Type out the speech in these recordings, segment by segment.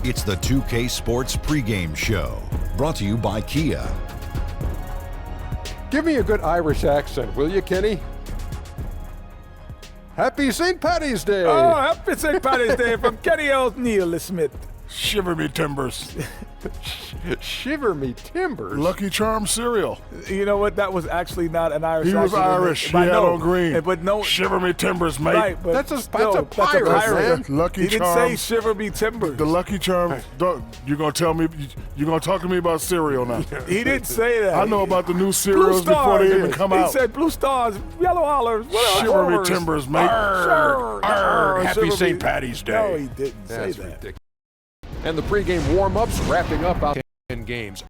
It's the 2K Sports pregame show, brought to you by Kia. Give me a good Irish accent, will you, Kenny? Happy St. Paddy's Day! Oh, happy St. Paddy's Day from Kenny O'Neill Smith. Shiver me timbers. Shiver me timbers. Lucky Charm cereal. You know what? That was actually not an Irish He was accent. Irish. He had on green. But no. Shiver me timbers, mate. Right, but That's a still, pirate, man. Lucky He didn't say Charms. shiver me timbers. The Lucky Charms. You're gonna tell me? You're gonna talk to me about cereal now? He didn't say that. I know about the new Blue cereals before stars. they even come he out. said blue stars, yellow hollers. Shiver me timbers, mate. Happy St. Paddy's Day. No, he didn't say That's that. ridiculous. And the pregame warm-ups wrapping up out 10 games.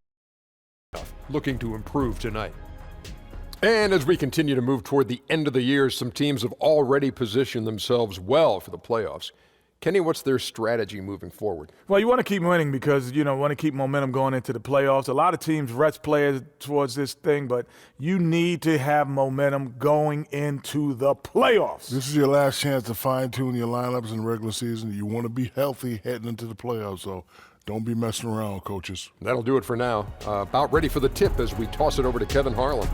Looking to improve tonight. And as we continue to move toward the end of the year, some teams have already positioned themselves well for the playoffs. Kenny, what's their strategy moving forward? Well, you want to keep winning because, want to keep momentum going into the playoffs. A lot of teams rest players towards this thing, but you need to have momentum going into the playoffs. This is your last chance to fine-tune your lineups in the regular season. You want to be healthy heading into the playoffs, so don't be messing around, coaches. That'll do it for now. About ready for the tip as we toss it over to Kevin Harlan.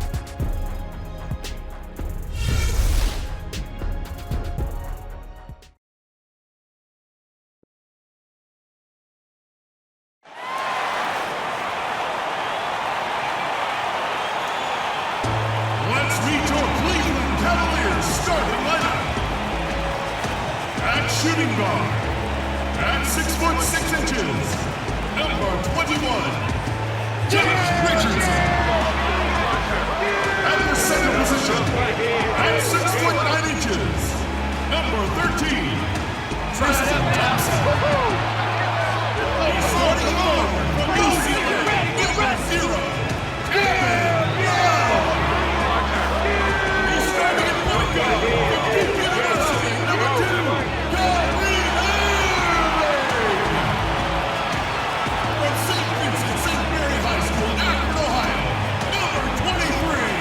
Let's meet your Cleveland Cavaliers starting lineup. At shooting guard, at 6'6", number 21, Josh Richardson. At the center position, at 6'9", number 13, Tristan Thompson. Starting alone from UCLA, number 0, Kevin Love. Starting at point guard from Duke University, number 2, Kyrie Irving. From St. Vincent St. Mary High School, Akron, Ohio, number 23,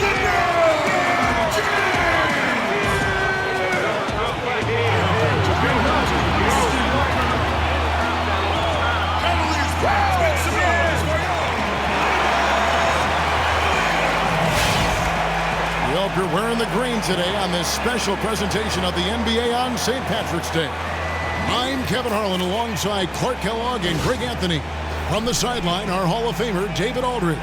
LeBron James. Cavaliers fans, make some noise for y'all. We hope you're wearing the green today on this special presentation of the NBA on St. Patrick's Day. I'm Kevin Harlan alongside Clark Kellogg and Greg Anthony. From the sideline, our Hall of Famer, David Aldridge.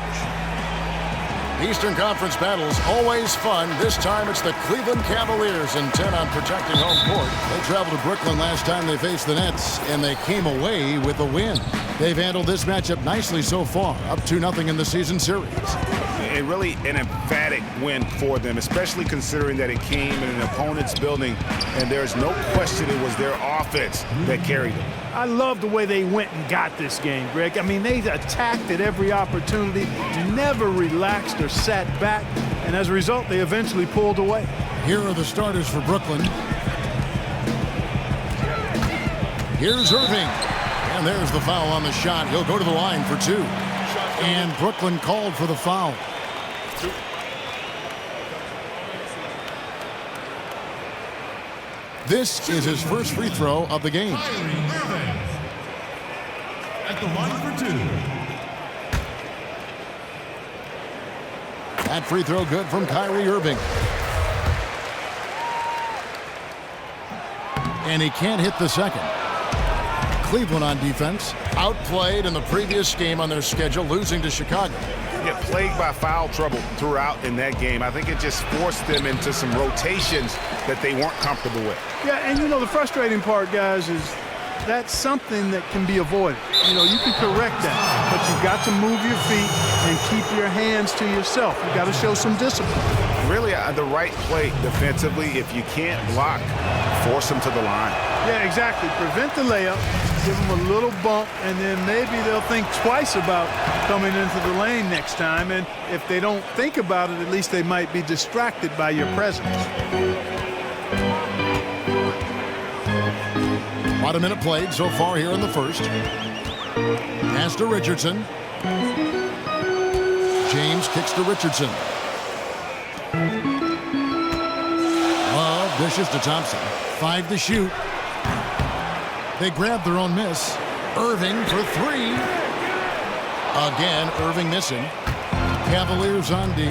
Eastern Conference battles always fun. This time it's the Cleveland Cavaliers intent on protecting home court. They traveled to Brooklyn last time they faced the Nets, and they came away with a win. They've handled this matchup nicely so far, up 2-0 in the season series. And really an emphatic win for them, especially considering that it came in an opponent's building, and there's no question it was their offense that carried them. I love the way they went and got this game, Greg. I mean, they attacked at every opportunity, never relaxed or sat back, and as a result, they eventually pulled away. Here are the starters for Brooklyn. Here's Irving. And there's the foul on the shot. He'll go to the line for 2. And Brooklyn called for the foul. This is his first free throw of the game. Kyrie Irving. At the line for 2. That free throw good from Kyrie Irving. And he can't hit the second. Cleveland on defense, outplayed in the previous game on their schedule, losing to Chicago. Get plagued by foul trouble throughout in that game. I think it just forced them into some rotations that they weren't comfortable with. Yeah, and the frustrating part, guys, is that's something that can be avoided. You can correct that, but you've got to move your feet and keep your hands to yourself. You've got to show some discipline. Really, the right play defensively. If you can't block, force them to the line. Yeah, exactly. Prevent the layup, give them a little bump, and then maybe they'll think twice about coming into the lane next time. And if they don't think about it, at least they might be distracted by your presence. About a minute played so far here in the first. Pass to Richardson. James kicks to Richardson. Love dishes to Thompson. 5 to shoot. They grab their own miss. Irving for three. Again, Irving missing. Cavaliers on D.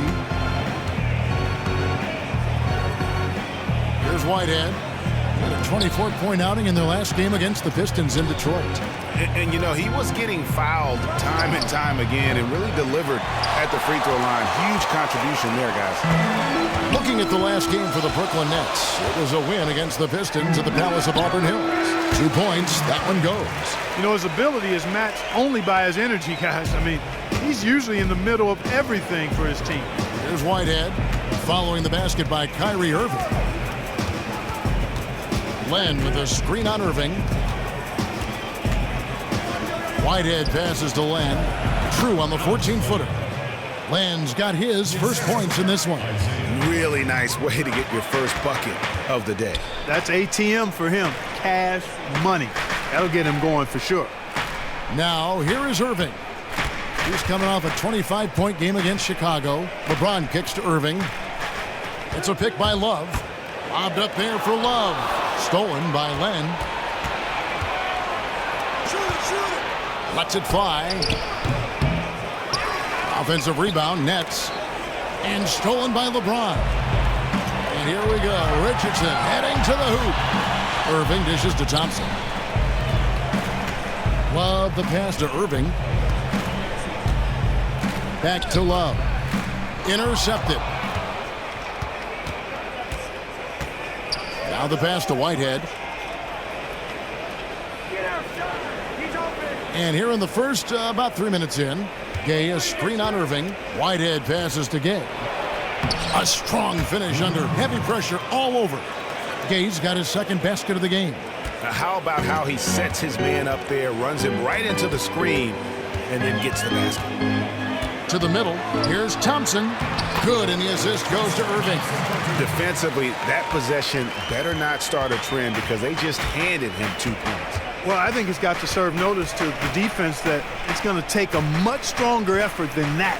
Here's Whitehead. Had a 24-point outing in their last game against the Pistons in Detroit. And you know, he was getting fouled time and time again and really delivered at the free throw line. Huge contribution there, guys. Looking at the last game for the Brooklyn Nets, it was a win against the Pistons at the Palace of Auburn Hills. 2 points, that one goes. You know, his ability is matched only by his energy, guys. I mean, he's usually in the middle of everything for his team. Here's Whitehead, following the basket by Kyrie Irving. Len with a screen on Irving. Whitehead passes to Len. True on the 14-footer. Len's got his first points in this one. Really nice way to get your first bucket of the day. That's ATM for him. Cash money. That'll get him going for sure. Now, here is Irving. He's coming off a 25-point game against Chicago. LeBron kicks to Irving. It's a pick by Love. Lobbed up there for Love. Stolen by Len. Lets it fly. Offensive rebound, Nets. And stolen by LeBron. And here we go. Richardson heading to the hoop. Irving dishes to Thompson. Love the pass to Irving. Back to Love. Intercepted. Now the pass to Whitehead. And here in the first, about 3 minutes in, Gay a screen on Irving. Whitehead passes to Gay. A strong finish under heavy pressure all over. Gay's got his second basket of the game. Now, how about how he sets his man up there, runs him right into the screen, and then gets the basket. To the middle, here's Thompson. Good, and the assist goes to Irving. Defensively, that possession better not start a trend because they just handed him 2 points. Well, I think it's got to serve notice to the defense that it's going to take a much stronger effort than that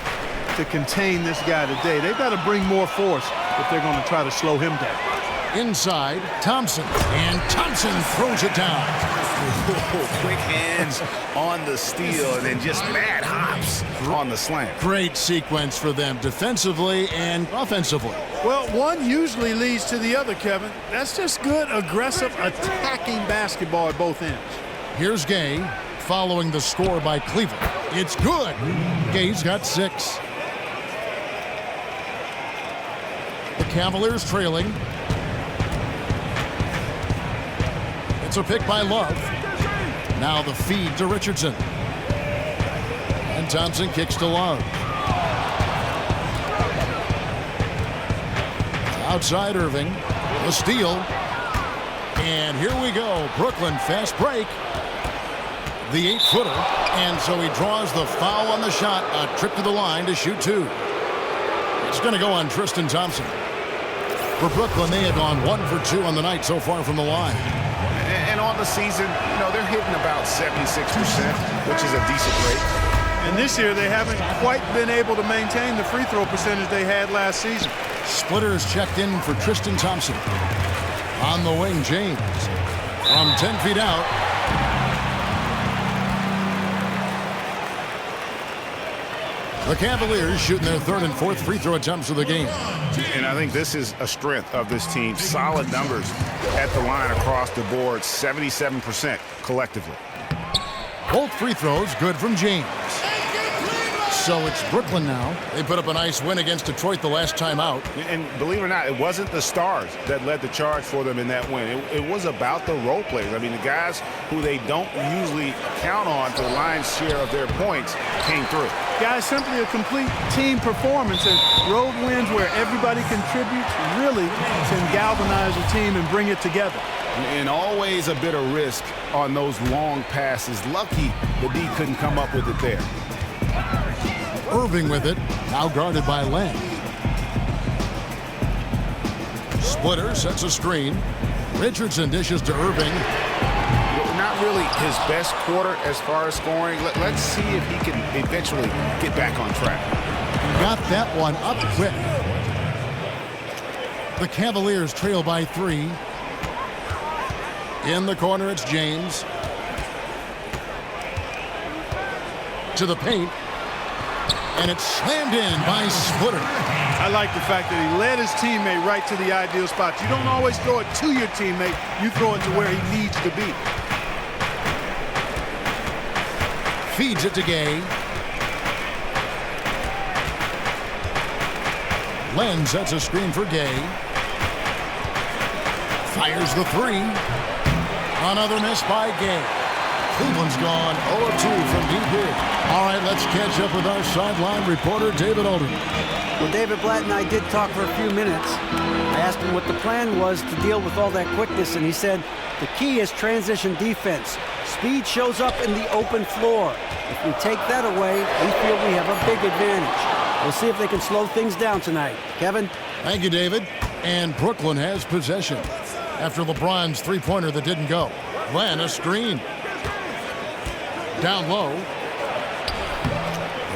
to contain this guy today. They've got to bring more force if they're going to try to slow him down. Inside, Thompson. And Thompson throws it down. Quick hands on the steal and then just mad hops on the slam. Great sequence for them defensively and offensively. Well, one usually leads to the other, Kevin. That's just good, aggressive, attacking basketball at both ends. Here's Gay following the score by Cleveland. It's good. Gay's got 6. The Cavaliers trailing. It's a pick by Love. Now the feed to Richardson. And Thompson kicks to Love. Outside Irving. The steal. And here we go. Brooklyn fast break. The 8-footer. And so he draws the foul on the shot. A trip to the line to shoot 2. It's going to go on Tristan Thompson. For Brooklyn, they have gone 1 for 2 on the night so far from the line. And on the season, you know, they're hitting about 76%, which is a decent rate. And this year, they haven't quite been able to maintain the free throw percentage they had last season. Splitters checked in for Tristan Thompson. On the wing, James. From 10 feet out. The Cavaliers shooting their 3rd and 4th free throw attempts of the game. And I think this is a strength of this team. Solid numbers at the line across the board, 77% collectively. Both free throws good from James. So it's Brooklyn now. They put up a nice win against Detroit the last time out. And believe it or not, it wasn't the stars that led the charge for them in that win. It was about the role players. I mean, the guys who they don't usually count on for the lion's share of their points came through. Guys, simply a complete team performance, and road wins where everybody contributes really can galvanize a team and bring it together. And always a bit of risk on those long passes. Lucky the D couldn't come up with it there. Irving with it, now guarded by Len. Splitter sets a screen. Richardson dishes to Irving. Not really his best quarter as far as scoring. Let's see if he can eventually get back on track. Got that one up quick. The Cavaliers trail by 3. In the corner, it's James. to the paint. And it's slammed in by Splitter. I like the fact that he led his teammate right to the ideal spot. You don't always throw it to your teammate. You throw it to where he needs to be. Feeds it to Gay. Len sets a screen for Gay. Fires the three. Another miss by Gay. Cleveland's gone 0-2 from deep here. All right, let's catch up with our sideline reporter, David Alden. Well, David Blatt and I did talk for a few minutes. I asked him what the plan was to deal with all that quickness, and he said the key is transition defense. Speed shows up in the open floor. If we take that away, we feel we have a big advantage. We'll see if they can slow things down tonight. Kevin? Thank you, David. And Brooklyn has possession after LeBron's three-pointer that didn't go. Len, a screen. Down low.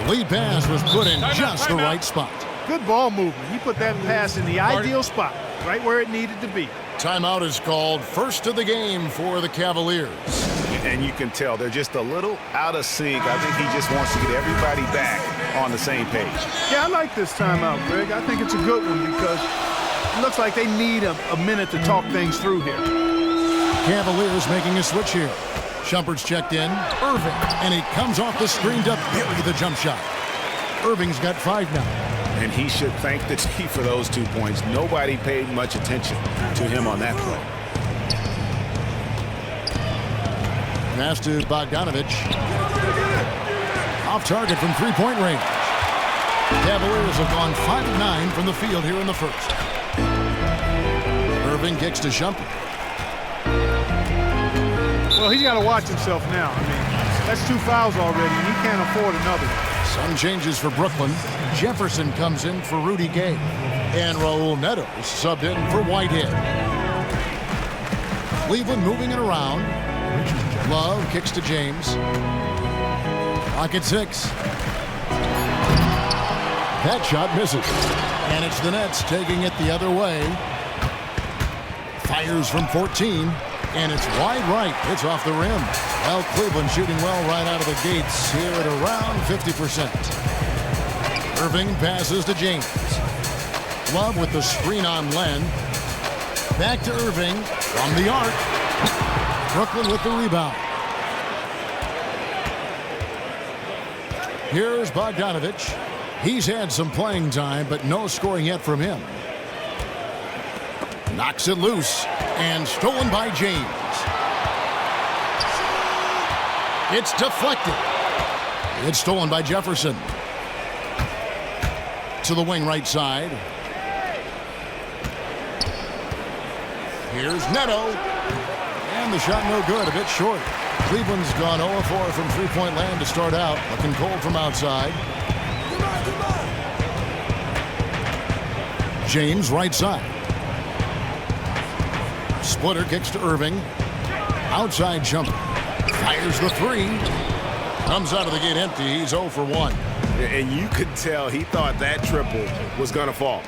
The lead pass was put in just the right spot. Good ball movement. He put that pass in the ideal spot, right where it needed to be. Timeout is called, first of the game for the Cavaliers. And you can tell they're just a little out of sync. I think he just wants to get everybody back on the same page. Yeah, I like this timeout, Greg. I think it's a good one because it looks like they need a minute to talk things through here. Cavaliers making a switch here. Shumpert's checked in. Irving, and he comes off the screen to bury the jump shot. Irving's got 5 now. And he should thank the team for those 2 points. Nobody paid much attention to him on that play. Pass to Bogdanovich. Off target from three-point range. Cavaliers have gone 5 of 9 from the field here in the first. Irving kicks to Shumpert. Well, he's got to watch himself now. I mean, that's 2 fouls already, and he can't afford another. Some changes for Brooklyn. Jefferson comes in for Rudy Gay. And Raul Neto is subbed in for Whitehead. Cleveland moving it around. Love kicks to James. Clock at 6. That shot misses. And it's the Nets taking it the other way. Fires from 14. And it's wide right. It's off the rim. Well, Cleveland shooting well right out of the gates here at around 50%. Irving passes to James. Love with the screen on Len. Back to Irving from the arc. Brooklyn with the rebound. Here's Bogdanovich. He's had some playing time, but no scoring yet from him. Knocks it loose and stolen by James. It's deflected. It's stolen by Jefferson. To the wing right side. Here's Neto. And the shot no good, a bit short. Cleveland's gone 0-4 from three-point land to start out. Looking cold from outside. James right side. Splitter kicks to Irving. Outside jumper. Fires the three. Comes out of the gate empty. He's 0 for 1. And you could tell he thought that triple was going to fall.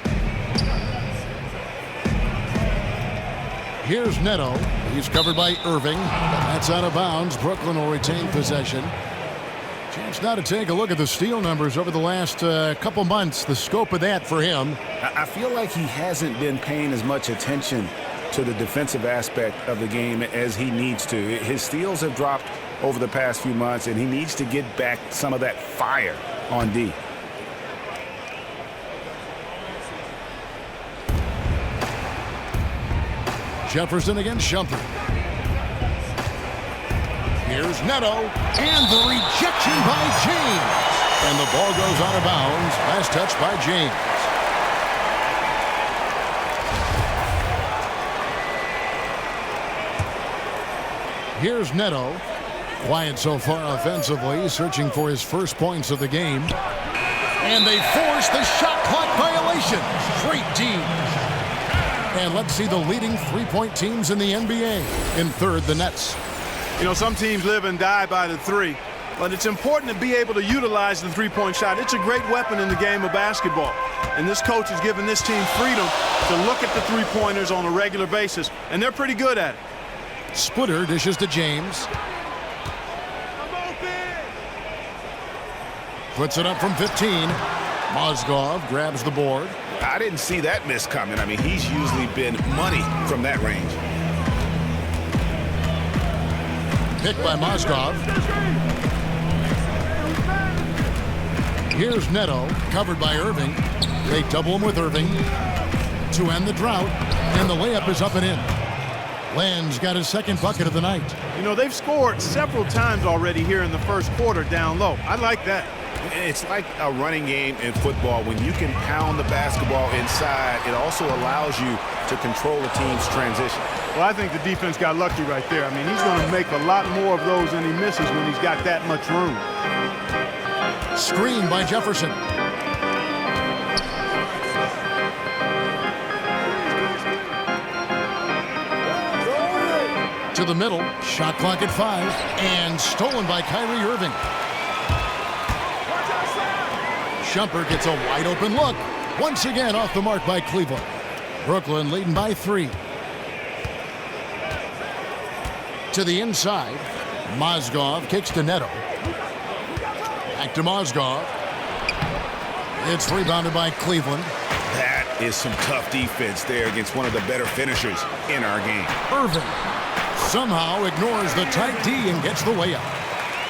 Here's Neto. He's covered by Irving. That's out of bounds. Brooklyn will retain possession. Chance now to take a look at the steal numbers over the last couple months. The scope of that for him. I feel like he hasn't been paying as much attention to the defensive aspect of the game as he needs to. His steals have dropped over the past few months, and he needs to get back some of that fire on D. Jefferson against Shumpert. Here's Neto, and the rejection by James. And the ball goes out of bounds. Last touch by James. Here's Neto. Quiet so far offensively, searching for his first points of the game. And they force the shot clock violation. Great team. And let's see the leading three-point teams in the NBA. In third, the Nets. You know, some teams live and die by the three, but it's important to be able to utilize the three-point shot. It's a great weapon in the game of basketball. And this coach has given this team freedom to look at the three-pointers on a regular basis, and they're pretty good at it. Splitter dishes to James. Puts it up from 15. Mozgov grabs the board. I didn't see that miss coming. I mean, he's usually been money from that range. Picked by Mozgov. Here's Neto, covered by Irving. They double him with Irving to end the drought, and the layup is up and in. Land's got his second bucket of the night. You know, they've scored several times already here in the first quarter down low. I like that. It's like a running game in football. When you can pound the basketball inside, it also allows you to control the team's transition. Well, I think the defense got lucky right there. I mean, he's going to make a lot more of those than he misses when he's got that much room. Screen by Jefferson. To the middle, shot clock at 5, and stolen by Kyrie Irving. Shumpert gets a wide open look. Once again off the mark by Cleveland. Brooklyn leading by 3. To the inside, Mozgov kicks to Neto. Back to Mozgov. It's rebounded by Cleveland. That is some tough defense there against one of the better finishers in our game. Irving somehow ignores the tight D and gets the layup.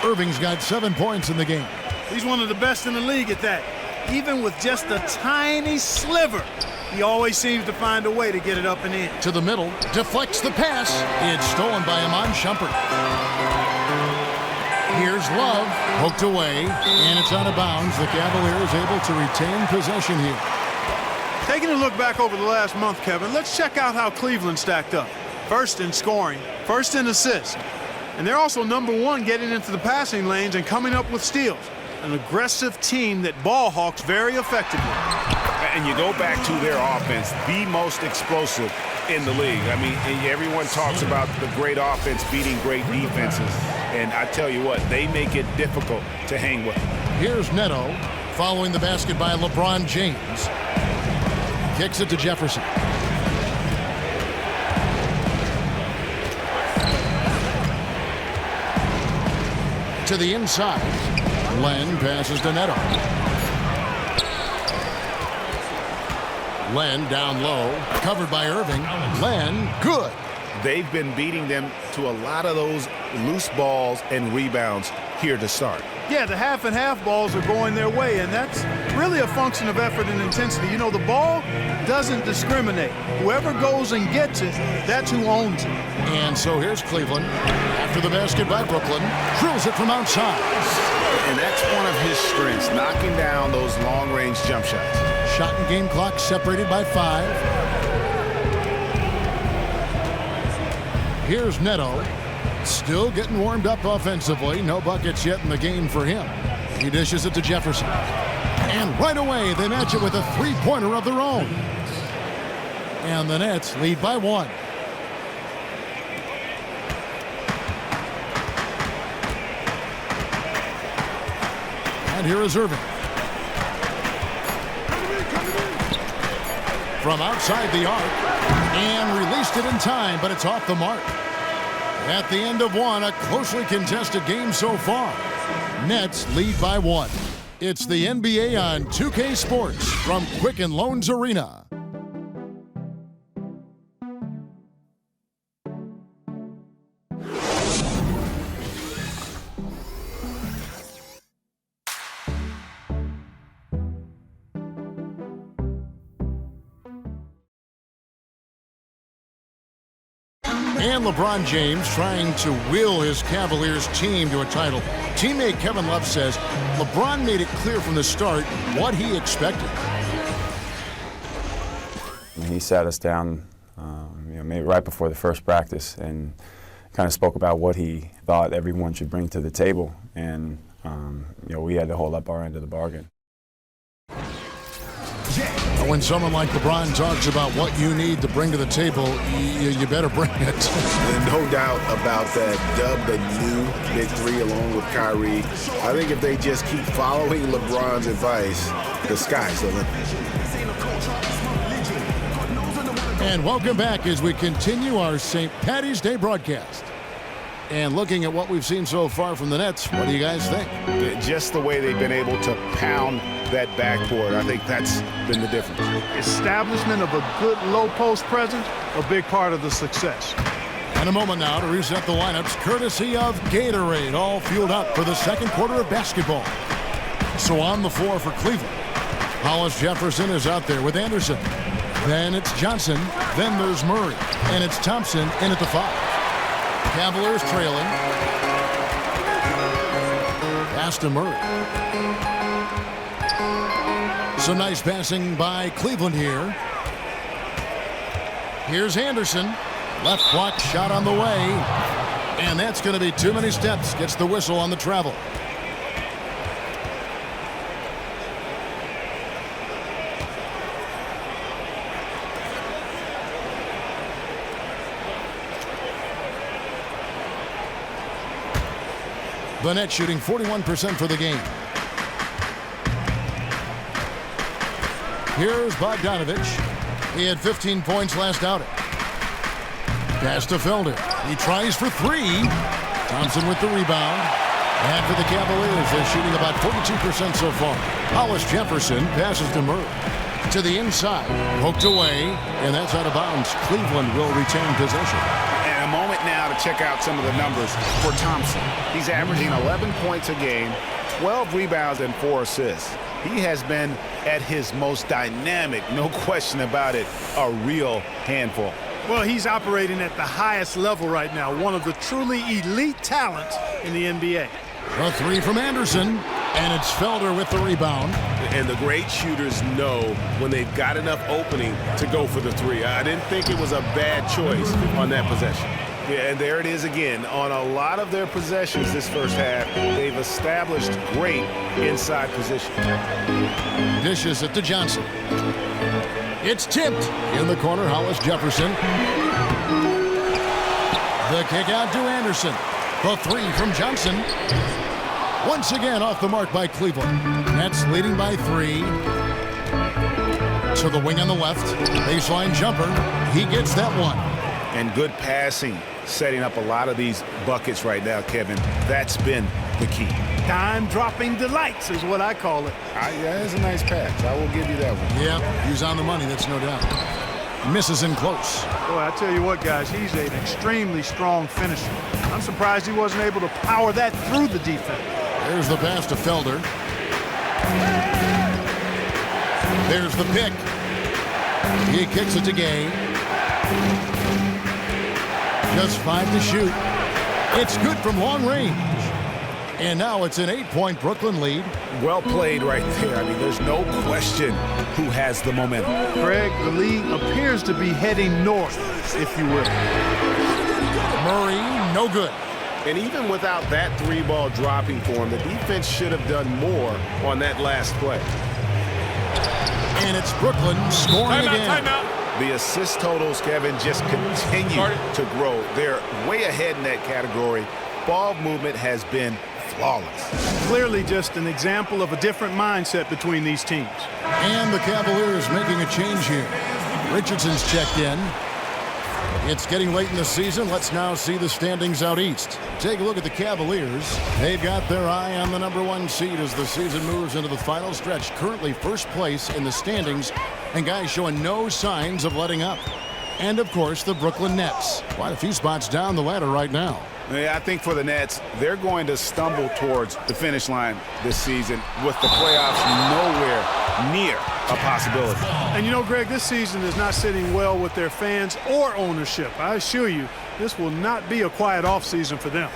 Irving's got 7 points in the game. He's one of the best in the league at that. Even with just a tiny sliver, he always seems to find a way to get it up and in. To the middle, deflects the pass. It's stolen by Iman Shumpert. Here's Love, hooked away, and it's out of bounds. The Cavaliers able to retain possession here. Taking a look back over the last month, Kevin, let's check out how Cleveland stacked up. First in scoring, first in assists. And they're also #1 getting into the passing lanes and coming up with steals. An aggressive team that ball hawks very effectively. And you go back to their offense, the most explosive in the league. I mean, everyone talks about the great offense beating great defenses. And I tell you what, they make it difficult to hang with. Here's Neto following the basket by LeBron James. Kicks it to Jefferson. To the inside. Len passes to Neto. Len down low, covered by Irving. Len, good. They've been beating them to a lot of those loose balls and rebounds here to start. Yeah, the half and half balls are going their way, and that's really a function of effort and intensity. You know, the ball doesn't discriminate. Whoever goes and gets it, that's who owns it. And so here's Cleveland. After the basket by Brooklyn, drills it from outside. And that's one of his strengths, knocking down those long-range jump shots. Shot and game clock separated by 5. Here's Neto. Still getting warmed up offensively. No buckets yet in the game for him. He dishes it to Jefferson. And right away, they match it with a three-pointer of their own. And the Nets lead by 1. And here is Irving. From outside the arc. And released it in time, but it's off the mark. At the end of 1, a closely contested game so far. Nets lead by 1. It's the NBA on 2K Sports from Quicken Loans Arena. And LeBron James trying to will his Cavaliers team to a title. Teammate Kevin Love says LeBron made it clear from the start what he expected. He sat us down maybe right before the first practice and kind of spoke about what he thought everyone should bring to the table. And we had to hold up our end of the bargain. When someone like LeBron talks about what you need to bring to the table, you better bring it. And no doubt about that, dubbed the new Big Three along with Kyrie. I think if they just keep following LeBron's advice, the sky's the limit. And welcome back as we continue our St. Paddy's Day broadcast. And looking at what we've seen so far from the Nets, what do you guys think? Just the way they've been able to pound that backboard, I think that's been the difference. Establishment of a good low post presence, a big part of the success. And a moment now to reset the lineups, courtesy of Gatorade, all fueled up for the second quarter of basketball. So on the floor for Cleveland, Hollis Jefferson is out there with Anderson. Then it's Johnson. Then there's Murray. And it's Thompson in at the 5. Cavaliers trailing. Pass to Murray. Some nice passing by Cleveland here. Here's Anderson. Left block shot on the way. And that's going to be too many steps. Gets the whistle on the travel. The Nets shooting 41% for the game. Here's Bogdanovich. He had 15 points last outing. Pass to Felder. He tries for 3. Thompson with the rebound. And for the Cavaliers, they're shooting about 42% so far. Hollis Jefferson passes to Murray. To the inside. Poked away. And that's out of bounds. Cleveland will retain possession. And a moment now to check out some of the numbers for Thompson. He's averaging 11 points a game, 12 rebounds, and 4 assists. He has been at his most dynamic, no question about it, a real handful. Well, he's operating at the highest level right now, one of the truly elite talents in the NBA. A 3 from Anderson, and it's Felder with the rebound. And the great shooters know when they've got enough opening to go for the 3. I didn't think it was a bad choice on that possession. Yeah, and there it is again. On a lot of their possessions this first half, they've established great inside position. Dishes it to Johnson. It's tipped in the corner. Hollis Jefferson. The kick out to Anderson. The 3 from Johnson. Once again off the mark by Cleveland. Nets leading by 3. To the wing on the left. Baseline jumper. He gets that one. And good passing, setting up a lot of these buckets right now, Kevin. That's been the key. Time-dropping delights is what I call it. That is a nice pass. I will give you that one. Yeah, he's on the money, that's no doubt. Misses in close. Boy, I tell you what, guys, he's an extremely strong finisher. I'm surprised he wasn't able to power that through the defense. There's the pass to Felder. There's the pick. He kicks it to Gay. Just 5 to shoot. It's good from long range. And now it's an 8-point Brooklyn lead. Well played right there. I mean, there's no question who has the momentum. Greg, the lead appears to be heading north, if you will. Murray, no good. And even without that 3-ball dropping for him, the defense should have done more on that last play. And it's Brooklyn scoring again. Timeout. The assist totals, Kevin, just continue to grow. They're way ahead in that category. Ball movement has been flawless. Clearly just an example of a different mindset between these teams. And the Cavaliers making a change here. Richardson's checked in. It's getting late in the season. Let's now see the standings out east. Take a look at the Cavaliers. They've got their eye on the #1 seed as the season moves into the final stretch. Currently first place in the standings, and guys showing no signs of letting up. And, of course, the Brooklyn Nets. Quite a few spots down the ladder right now. Yeah, I think for the Nets, they're going to stumble towards the finish line this season with the playoffs nowhere near a possibility. And you know, Greg, this season is not sitting well with their fans or ownership. I assure you, this will not be a quiet offseason for them.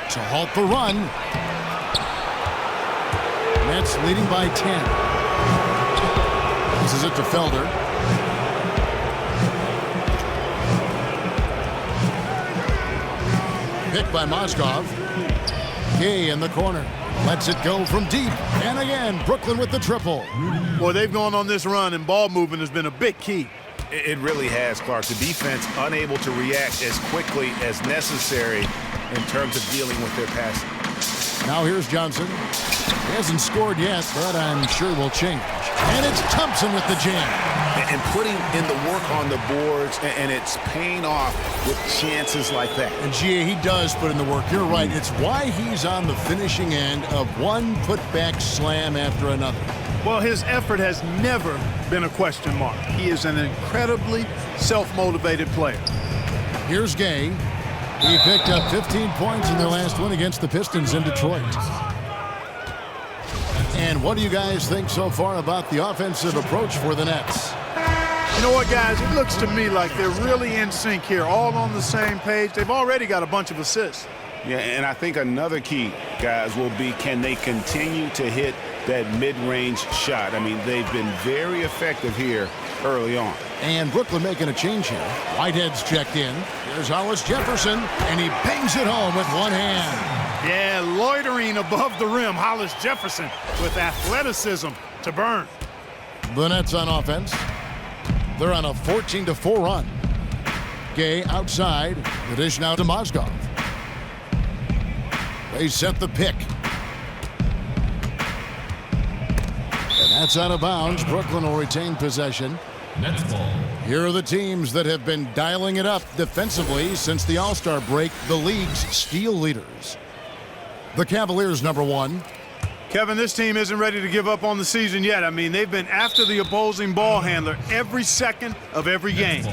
To halt the run. Nets leading by 10. This is it to Felder. Picked by Moskov. Gay in the corner. Lets it go from deep. And again, Brooklyn with the triple. Boy, they've gone on this run, and ball movement has been a big key. It really has, Clark. The defense unable to react as quickly as necessary in terms of dealing with their passing. Now here's Johnson. He hasn't scored yet, but I'm sure will change. And it's Thompson with the jam. and putting in the work on the boards, and it's paying off with chances like that. And G.A., he does put in the work. You're right. It's why he's on the finishing end of one putback slam after another. Well, his effort has never been a question mark. He is an incredibly self-motivated player. Here's Gay. He picked up 15 points in their last win against the Pistons in Detroit. And what do you guys think so far about the offensive approach for the Nets? You know what, guys? It looks to me like they're really in sync here, all on the same page. They've already got a bunch of assists. Yeah, and I think another key, guys, will be can they continue to hit that mid-range shot? I mean, they've been very effective here early on. And Brooklyn making a change here. Whitehead's checked in. Here's Hollis Jefferson, and he bangs it home with one hand. Yeah, loitering above the rim. Hollis Jefferson with athleticism to burn. The Nets on offense. They're on a 14-4 run. Gay outside. The dish now to Mozgov. They set the pick. And that's out of bounds. Brooklyn will retain possession. Nets ball. Here are the teams that have been dialing it up defensively since the All-Star break, the league's steal leaders. The Cavaliers, number 1. Kevin, this team isn't ready to give up on the season yet. I mean, they've been after the opposing ball handler every second of every game.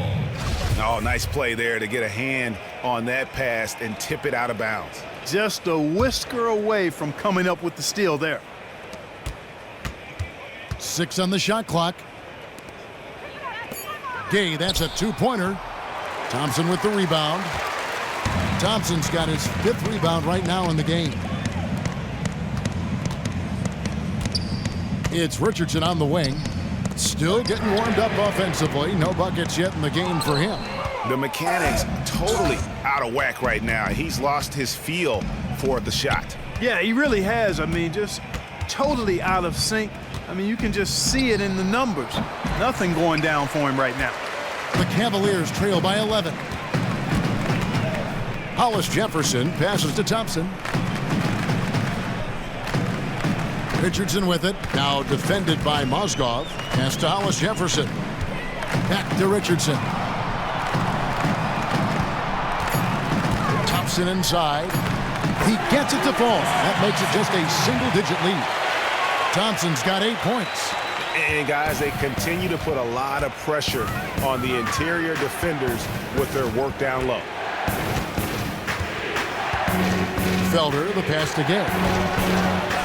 Oh, nice play there to get a hand on that pass and tip it out of bounds. Just a whisker away from coming up with the steal there. 6 on the shot clock. Gay, that's a 2-pointer. Thompson with the rebound. Thompson's got his 5th rebound right now in the game. It's Richardson on the wing. Still getting warmed up offensively. No buckets yet in the game for him. The mechanics totally out of whack right now. He's lost his feel for the shot. Yeah, he really has. I mean, just totally out of sync. I mean, you can just see it in the numbers. Nothing going down for him right now. The Cavaliers trail by 11. Hollis Jefferson passes to Thompson. Richardson with it. Now defended by Mozgov. Pass to Hollis Jefferson. Back to Richardson. Thompson inside. He gets it to fall. That makes it just a single-digit lead. Thompson's got 8 points. And, guys, they continue to put a lot of pressure on the interior defenders with their work down low. Felder, the pass to Gay.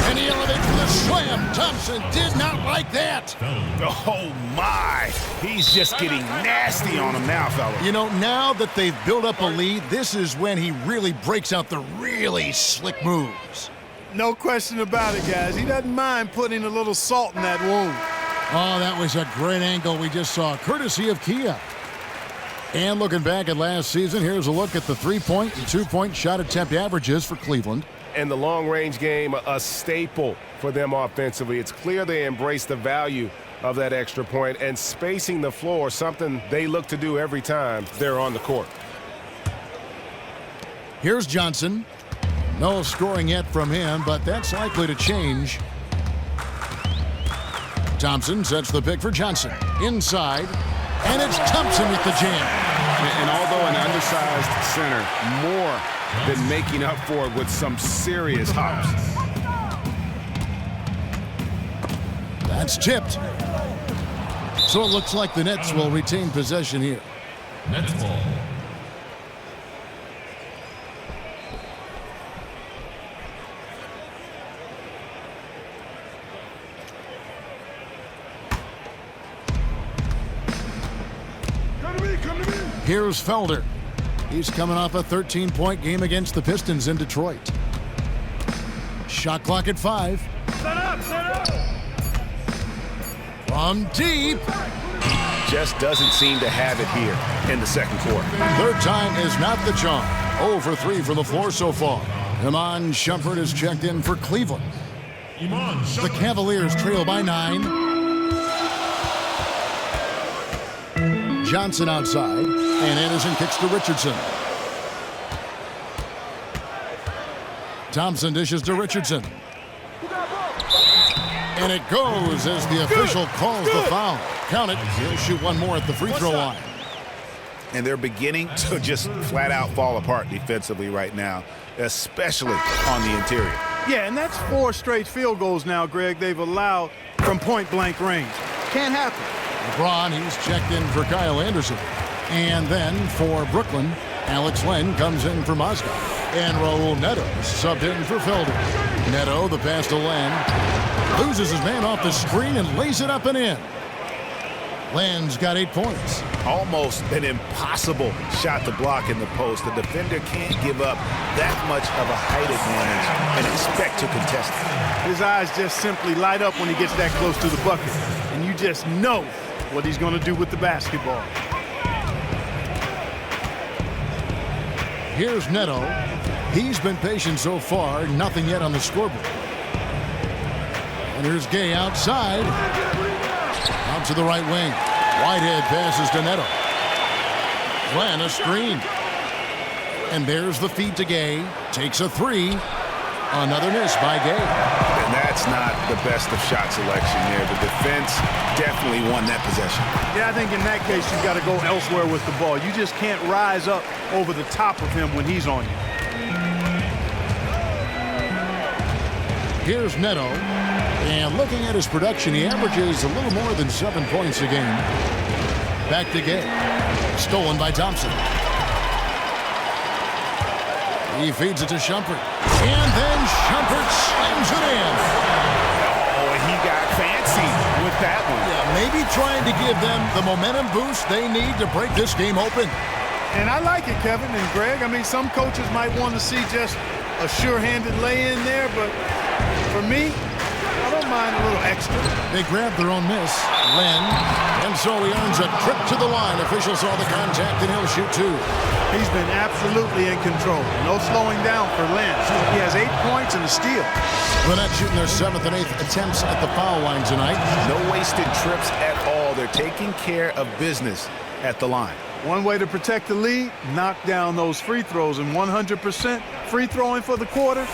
And he elevates for the slam. Thompson did not like that. Oh, my. He's just getting nasty on him now, fella. You know, now that they've built up a lead, this is when he really breaks out the really slick moves. No question about it, guys. He doesn't mind putting a little salt in that wound. Oh, that was a great angle we just saw, courtesy of Kia. And looking back at last season, here's a look at the 3-point and 2-point shot attempt averages for Cleveland. And the long-range game, a staple for them offensively. It's clear they embrace the value of that extra point, and spacing the floor, something they look to do every time they're on the court. Here's Johnson. No scoring yet from him, but that's likely to change. Thompson sets the pick for Johnson. Inside, and it's Thompson with the jam. And although an undersized center, more than making up for it with some serious hops. That's tipped. So it looks like the Nets will retain possession here. Nets ball. Here's Felder. He's coming off a 13-point game against the Pistons in Detroit. Shot clock at 5. Set up! From deep. Just doesn't seem to have it here in the second quarter. Third time is not the charm. 0 for 3 from the floor so far. Iman Shumpert is checked in for Cleveland. The Cavaliers trail by 9. Johnson outside, and Anderson kicks to Richardson. Thompson dishes to Richardson. And it goes as the official calls the foul. count it. He'll shoot one more at the free throw line. And they're beginning to just flat out fall apart defensively right now, especially on the interior. Yeah, and that's 4 straight field goals now, Greg, they've allowed from point-blank range. Can't happen. LeBron, he's checked in for Kyle Anderson. And then for Brooklyn, Alex Len comes in for Mozgov. And Raul Neto subbed in for Felder. Neto, the pass to Len, loses his man off the screen and lays it up and in. Len's got 8 points. Almost an impossible shot to block in the post. The defender can't give up that much of a height advantage and expect to contest it. His eyes just simply light up when he gets that close to the bucket. And you just know what he's going to do with the basketball. Here's Neto. He's been patient so far, nothing yet on the scoreboard. And here's Gay outside. Out to the right wing. Whitehead passes to Neto. Glenn a screen. And there's the feed to Gay. Takes a 3. Another miss by Gay. And that's not the best of shot selection there. The defense definitely won that possession. Yeah, I think in that case you've got to go elsewhere with the ball. You just can't rise up over the top of him when he's on you. Here's Neto. And looking at his production, he averages a little more than 7 points a game. Back to Gay. Stolen by Thompson. He feeds it to Shumpert. And then Shumpert slams it in. Oh, he got fancy with that one. Yeah, maybe trying to give them the momentum boost they need to break this game open. And I like it, Kevin and Greg. I mean, some coaches might want to see just a sure-handed lay-in there, but for me, I don't mind a little extra. They grab their own miss. Len. And so he earns a trip to the line. Officials saw the contact and he'll shoot 2. He's been absolutely in control. No slowing down for Len. He has 8 points and a steal. The Nets shooting their 7th and 8th attempts at the foul line tonight. No wasted trips at all. They're taking care of business at the line. One way to protect the lead, knock down those free throws, and 100% free throwing for the quarter,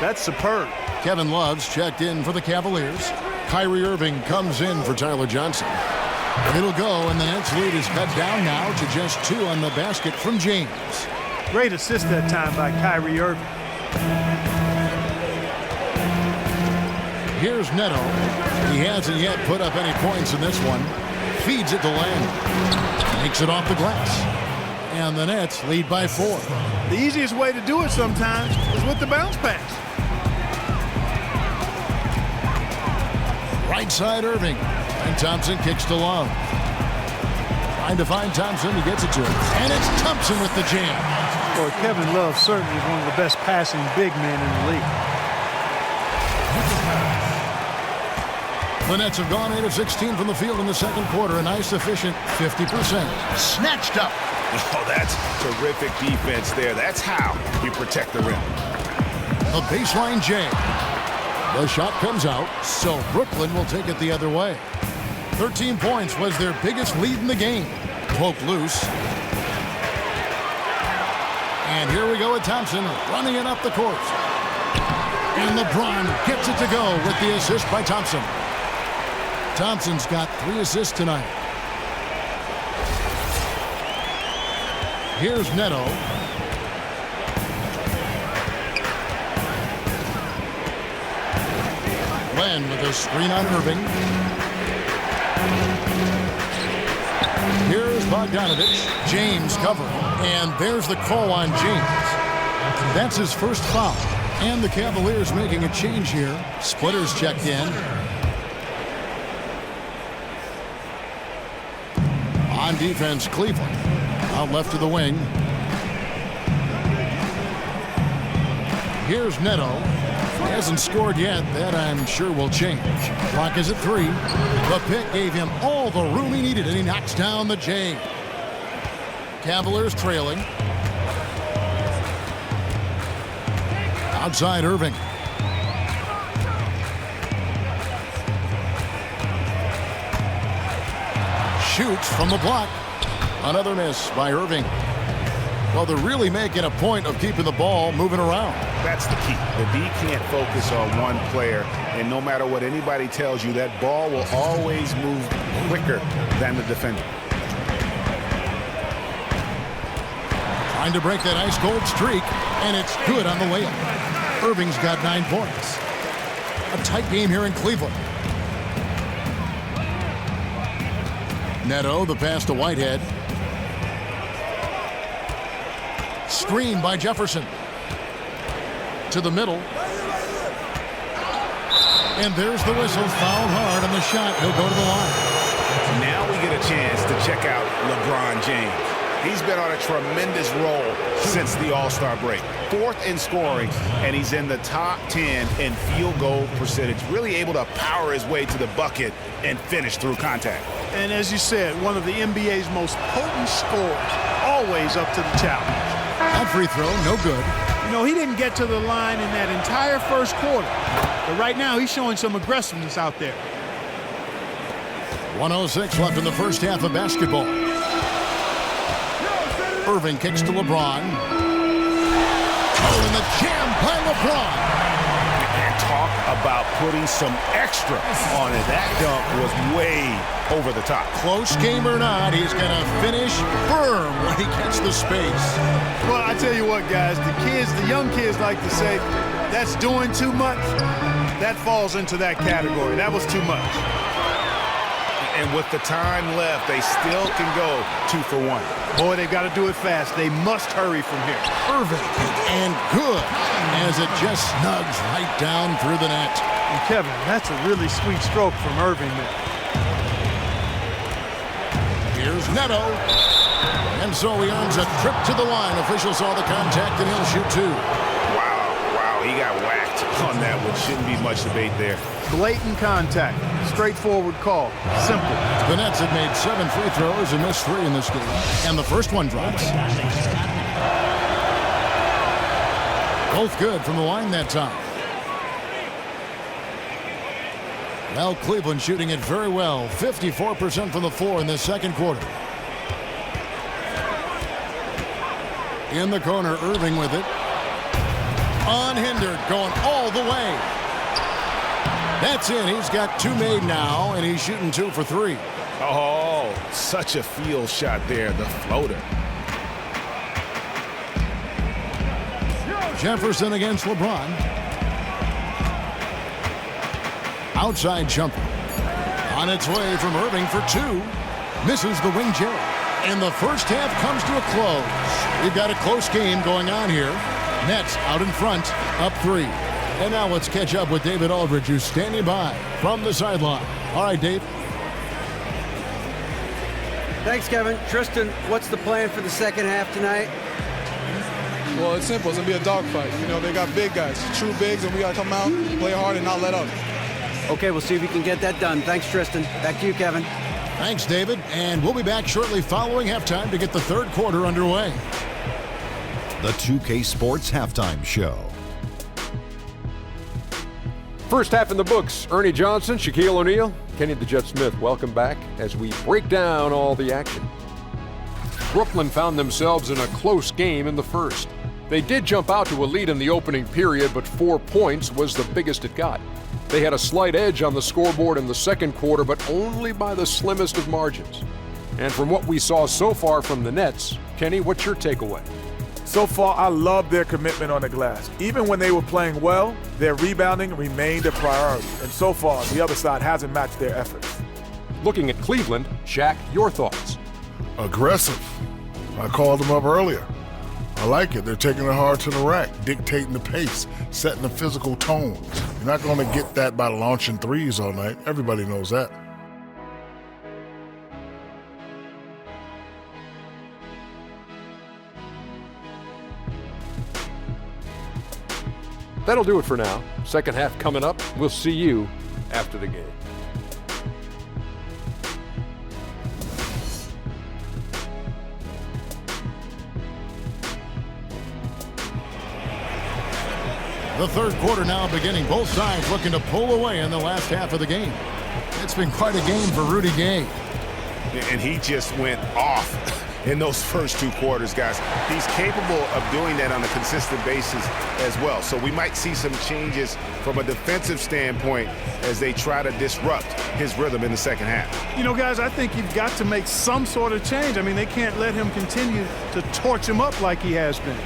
that's superb. Kevin Love's checked in for the Cavaliers. Kyrie Irving comes in for Tyler Johnson. It'll go, and the Nets lead is cut down now to just 2 on the basket from James. Great assist that time by Kyrie Irving. Here's Neto. He hasn't yet put up any points in this one. Feeds it to Len. Takes it off the glass. And the Nets lead by 4. The easiest way to do it sometimes is with the bounce pass. Right side Irving. And Thompson kicks to Love. Trying to find Thompson. He gets it to him. And it's Thompson with the jam. Boy, Kevin Love certainly is one of the best passing big men in the league. The Nets have gone 8 of 16 from the field in the second quarter. A nice, efficient 50%. Snatched up. Oh, that's terrific defense there. That's how you protect the rim. A baseline jam. The shot comes out, so Brooklyn will take it the other way. 13 points was their biggest lead in the game. Poked loose. And here we go with Thompson running it up the court. And LeBron gets it to go with the assist by Thompson. Thompson's got 3 assists tonight. Here's Neto. Len with a screen on Irving. Here's Bogdanovich. James covering. And there's the call on James. That's his first foul. And the Cavaliers making a change here. Splitters checked in. On defense, Cleveland. Out left of the wing. Here's Neto. He hasn't scored yet. That, I'm sure, will change. Clock is at 3. The pick gave him all the room he needed, and he knocks down the J. Cavaliers trailing. Outside Irving. Shoots from the block. Another miss by Irving. Well, they're really making a point of keeping the ball moving around. That's the key. The D can't focus on one player, and no matter what anybody tells you, that ball will always move quicker than the defender. Trying to break that ice-cold streak, and it's good on the layup. Irving's got 9 points. A tight game here in Cleveland. Neto, the pass to Whitehead. Screen by Jefferson. To the middle. And there's the whistle. Fouled hard on the shot. He'll go to the line. Now we get a chance to check out LeBron James. He's been on a tremendous roll since the All-Star break. 4th in scoring, and he's in the top 10 in field goal percentage. Really able to power his way to the bucket and finish through contact. And as you said, one of the NBA's most potent scorers, always up to the challenge. That free throw, no good. You know, he didn't get to the line in that entire first quarter. But right now, he's showing some aggressiveness out there. 1:06 left in the first half of basketball. Irving kicks to LeBron. Oh, and the jam by LeBron. And talk about putting some extra on it. That dunk was way over the top. Close game or not, he's going to finish firm when he gets the space. Well, I tell you what, guys, the young kids like to say, that's doing too much. That falls into that category. That was too much. And with the time left, they still can go 2 for 1. Boy, they got to do it fast. They must hurry from here. Irving, and good, as it just snugs right down through the net. And Kevin, that's a really sweet stroke from Irving there. Here's Neto. And so he earns a trip to the line. Officials saw the contact, and he'll shoot 2. Wow, he got whacked on that one. Shouldn't be much debate there. Blatant contact. Straightforward call. Simple. The Nets have made 7 free throws and missed 3 in this game. And the first one drops. Both good from the line that time. Well, Cleveland shooting it very well. 54% from the floor in this second quarter. In the corner, Irving with it. Unhindered, going all the way. That's in. He's got 2 made now, and he's shooting 2 for 3. Oh, such a field shot there, the floater. Jefferson against LeBron. Outside jumper. On its way from Irving for 2. Misses the wing J. And the first half comes to a close. We've got a close game going on here. Nets out in front, up 3. And now let's catch up with David Aldridge, who's standing by from the sideline. All right, Dave. Thanks, Kevin. Tristan, what's the plan for the second half tonight? Well, it's simple. It's going to be a dogfight. You know, they got big guys, true bigs, and we got to come out, play hard, and not let up. Okay, we'll see if we can get that done. Thanks, Tristan. Back to you, Kevin. Thanks, David. And we'll be back shortly following halftime to get the third quarter underway. The 2K Sports Halftime Show. First half in the books. Ernie Johnson, Shaquille O'Neal, Kenny the Jet Smith. Welcome back as we break down all the action. Brooklyn found themselves in a close game in the first. They did jump out to a lead in the opening period, but 4 points was the biggest it got. They had a slight edge on the scoreboard in the second quarter, but only by the slimmest of margins. And from what we saw so far from the Nets, Kenny, what's your takeaway? So far, I love their commitment on the glass. Even when they were playing well, their rebounding remained a priority. And so far, the other side hasn't matched their efforts. Looking at Cleveland, Shaq, your thoughts? Aggressive. I called them up earlier. I like it. They're taking it hard to the rack, dictating the pace, setting the physical tone. You're not going to get that by launching threes all night. Everybody knows that. That'll do it for now. Second half coming up. We'll see you after the game. The third quarter now beginning. Both sides looking to pull away in the last half of the game. It's been quite a game for Rudy Gay. And he just went off in those first 2 quarters, guys. He's capable of doing that on a consistent basis as well. So we might see some changes from a defensive standpoint as they try to disrupt his rhythm in the second half. You know, guys, I think you've got to make some sort of change. I mean, they can't let him continue to torch him up like he has been.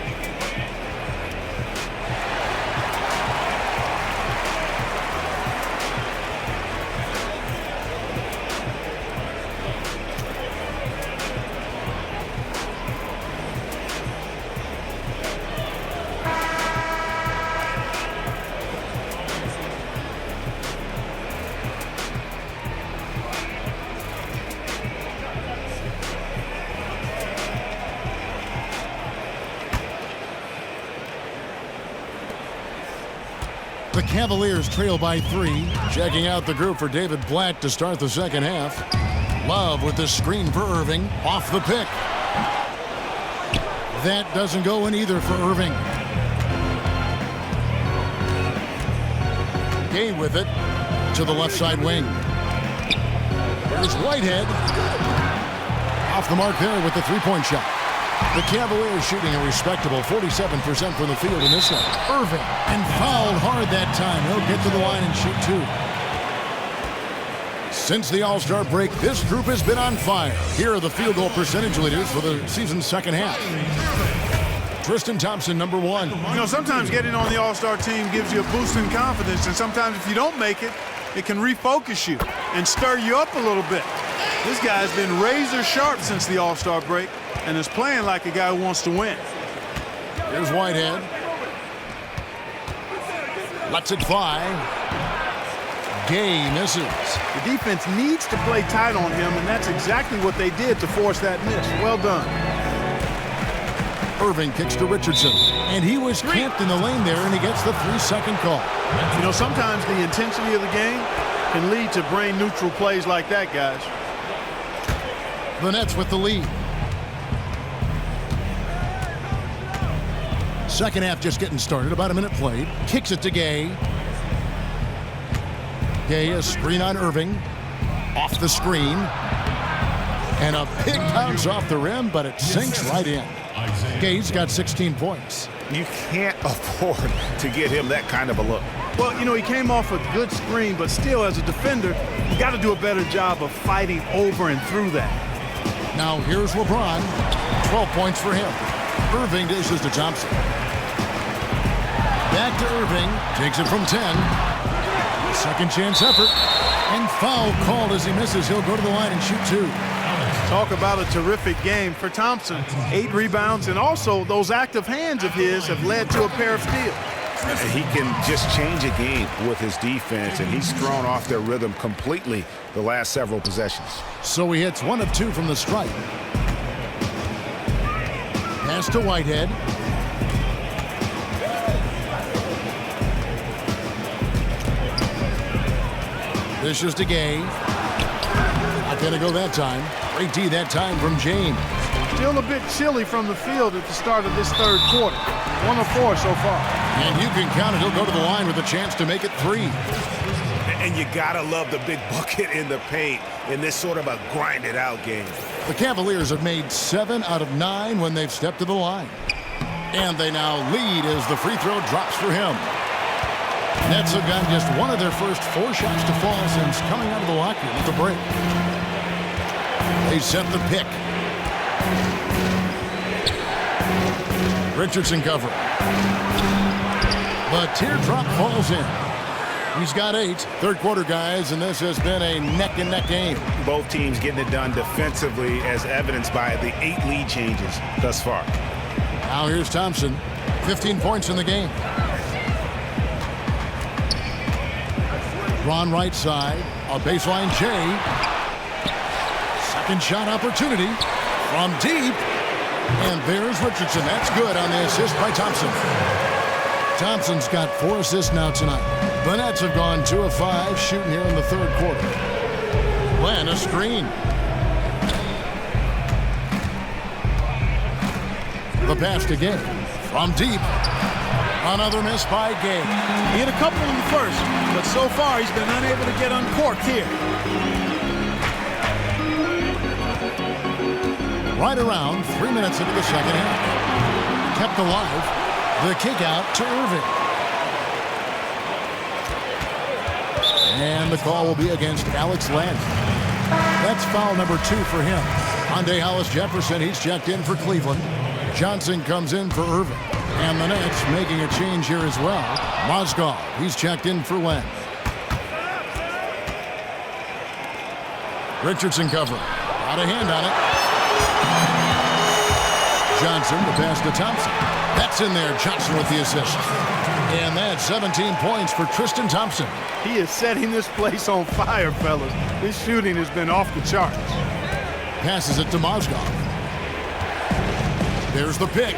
The Cavaliers trail by 3. Checking out the group for David Blatt to start the second half. Love with the screen for Irving. Off the pick. That doesn't go in either for Irving. Gay with it to the left side wing. Here's Whitehead. Off the mark there with the three-point shot. The Cavaliers shooting a respectable 47% from the field in this one. Irving, and fouled hard that time. He'll get to the line and shoot 2. Since the All-Star break, this group has been on fire. Here are the field goal percentage leaders for the season's second half. Tristan Thompson, number 1. You know, sometimes getting on the All-Star team gives you a boost in confidence, and sometimes if you don't make it, it can refocus you and stir you up a little bit. This guy's been razor sharp since the All-Star break and is playing like a guy who wants to win. Here's Whitehead. Lets it fly. Gay misses. The defense needs to play tight on him, and that's exactly what they did to force that miss. Well done. Irving kicks to Richardson, and he was camped in the lane there, and he gets the 3-second call. You know, sometimes the intensity of the game can lead to brain-neutral plays like that, guys. The Nets with the lead. Second half just getting started. About a minute played. Kicks it to Gay. Gay, a screen on Irving. Off the screen. And a big bounce off the rim, but it sinks right in. Gay's got 16 points. You can't afford to get him that kind of a look. Well, you know, he came off a good screen, but still, as a defender, you got to do a better job of fighting over and through that. Now here's LeBron. 12 points for him. Irving dishes to Thompson. Back to Irving. Takes it from 10. Second chance effort. And foul called as he misses. He'll go to the line and shoot 2. Talk about a terrific game for Thompson. 8 rebounds, and also those active hands of his have led to a pair of steals. He can just change a game with his defense, and he's thrown off their rhythm completely the last several possessions. So he hits 1 of 2 from the stripe. Pass to Whitehead. This is to Gay. Not going to go that time. Great D that time from James. Still a bit chilly from the field at the start of this third quarter. 1 of 4 so far. And you can count it. He'll go to the line with a chance to make it 3. And you gotta love the big bucket in the paint in this sort of a grinded-out game. The Cavaliers have made 7 out of 9 when they've stepped to the line. And they now lead as the free throw drops for him. Nets have gotten just 1 of their first 4 shots to fall since coming out of the locker room at the break. They set the pick. Richardson cover. The teardrop falls in. He's got 8. Third quarter, guys, and this has been a neck-and-neck game. Both teams getting it done defensively, as evidenced by the 8 lead changes thus far. Now here's Thompson. 15 points in the game. Ron right side. A baseline J. Second shot opportunity from deep. And there's Richardson. That's good on the assist by Thompson. Thompson's got 4 assists now tonight. The Nets have gone 2 of 5 shooting here in the third quarter. Glenn, a screen. The pass to Gay. From deep. Another miss by Gay. He hit a couple in the first, but so far he's been unable to get uncorked here. Right around 3 minutes into the second half. Kept alive. The kick out to Irving. And the call will be against Alex Len. That's foul number 2 for him. Hyundai Hollis Jefferson, he's checked in for Cleveland. Johnson comes in for Irving. And the Nets making a change here as well. Mozgov, he's checked in for Len. Richardson covering. Out of hand on it. Johnson, the pass to Thompson. That's in there. Johnson with the assist. And that's 17 points for Tristan Thompson. He is setting this place on fire, fellas. His shooting has been off the charts. Passes it to Mozgov. There's the pick.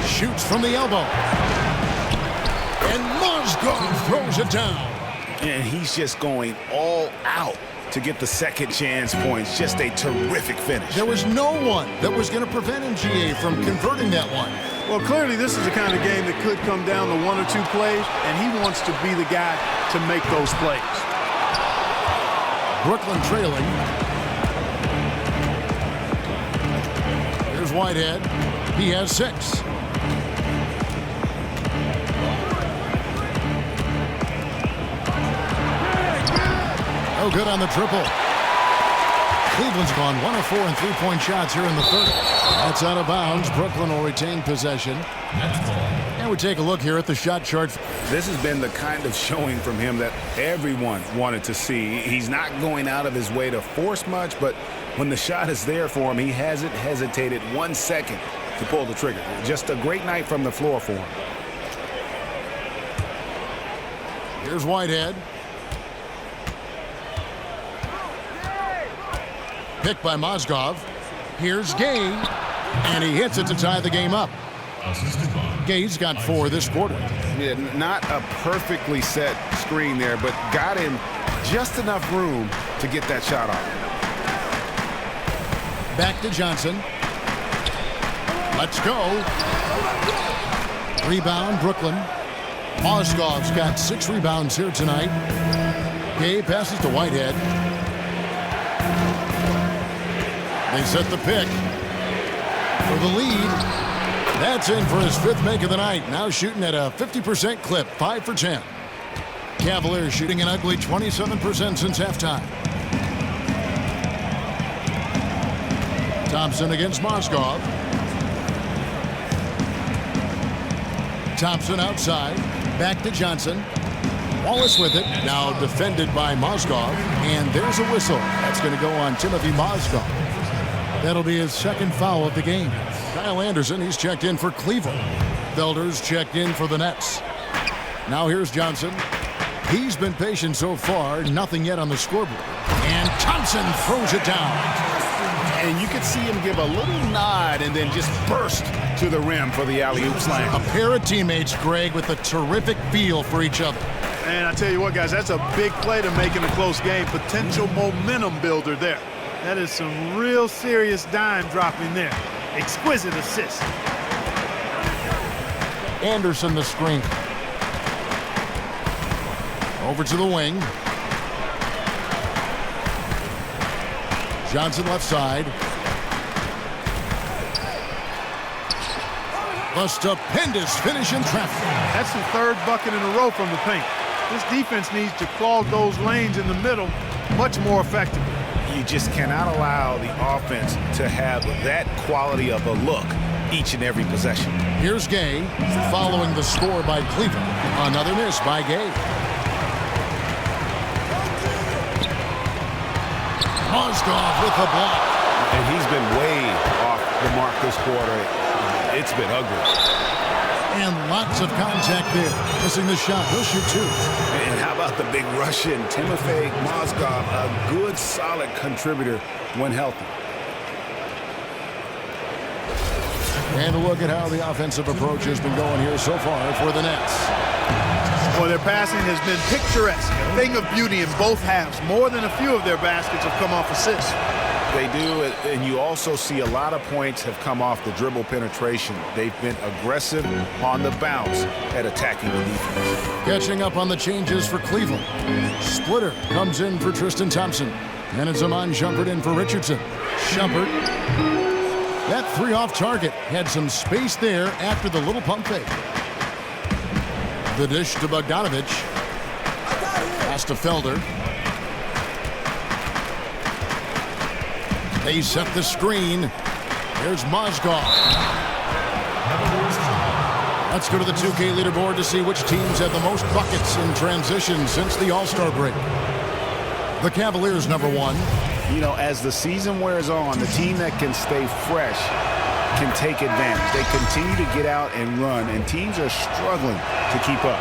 Shoots from the elbow. And Mozgov throws it down. And he's just going all out to get the second chance points. Just a terrific finish. There was no one that was going to prevent MGA from converting that one. Well, clearly this is the kind of game that could come down to 1 or 2 plays, and he wants to be the guy to make those plays. Brooklyn trailing. Here's Whitehead. He has 6. No good on the triple. Cleveland's gone 1 of 4 in 3-point shots here in the third. That's out of bounds. Brooklyn will retain possession. And we take a look here at the shot chart. This has been the kind of showing from him that everyone wanted to see. He's not going out of his way to force much, but when the shot is there for him, he hasn't hesitated 1 second to pull the trigger. Just a great night from the floor for him. Here's Whitehead. Picked by Mozgov. Here's Gay, and he hits it to tie the game up. Gay's got 4 this quarter. Yeah, not a perfectly set screen there, but got him just enough room to get that shot off. Back to Johnson. Let's go. Rebound, Brooklyn. Mozgov's got 6 rebounds here tonight. Gay passes to Whitehead. They set the pick for the lead. That's in for his 5th make of the night. Now shooting at a 50% clip, 5 for 10. Cavaliers shooting an ugly 27% since halftime. Thompson against Mozgov. Thompson outside. Back to Johnson. Wallace with it. Now defended by Mozgov. And there's a whistle. That's going to go on Timothy Mozgov. That'll be his 2nd foul of the game. Kyle Anderson, he's checked in for Cleveland. Felder's checked in for the Nets. Now here's Johnson. He's been patient so far. Nothing yet on the scoreboard. And Thompson throws it down. And you could see him give a little nod and then just burst to the rim for the alley-oop slam. A pair of teammates, Greg, with a terrific feel for each other. And I tell you what, guys, that's a big play to make in a close game. Potential momentum builder there. That is some real serious dime dropping there. Exquisite assist. Anderson the screen. Over to the wing. Johnson left side. A stupendous finish in traffic. That's the 3rd bucket in a row from the paint. This defense needs to clog those lanes in the middle much more effectively. You just cannot allow the offense to have that quality of a look each and every possession. Here's Gay following the score by Cleveland. Another miss by Gay. Mozgov with the block. And he's been way off the mark this quarter. It's been ugly. And lots of contact there. Missing the shot. He'll shoot 2. And how about the big Russian, Timofey Mozgov, a good, solid contributor when healthy. And a look at how the offensive approach has been going here so far for the Nets. Well, their passing has been picturesque. A thing of beauty in both halves. More than a few of their baskets have come off assists. They do, and you also see a lot of points have come off the dribble penetration. They've been aggressive on the bounce at attacking the defense. Catching up on the changes for Cleveland. Splitter comes in for Tristan Thompson. And it's Iman Shumpert in for Richardson. Shumpert. That three off target. Had some space there after the little pump fake. The dish to Bogdanovic. Pass to Felder. They set the screen. Here's Mozgov. Let's go to the 2K leaderboard to see which teams have the most buckets in transition since the All-Star break. The Cavaliers, number one. You know, as the season wears on, the team that can stay fresh can take advantage. They continue to get out and run, and teams are struggling to keep up.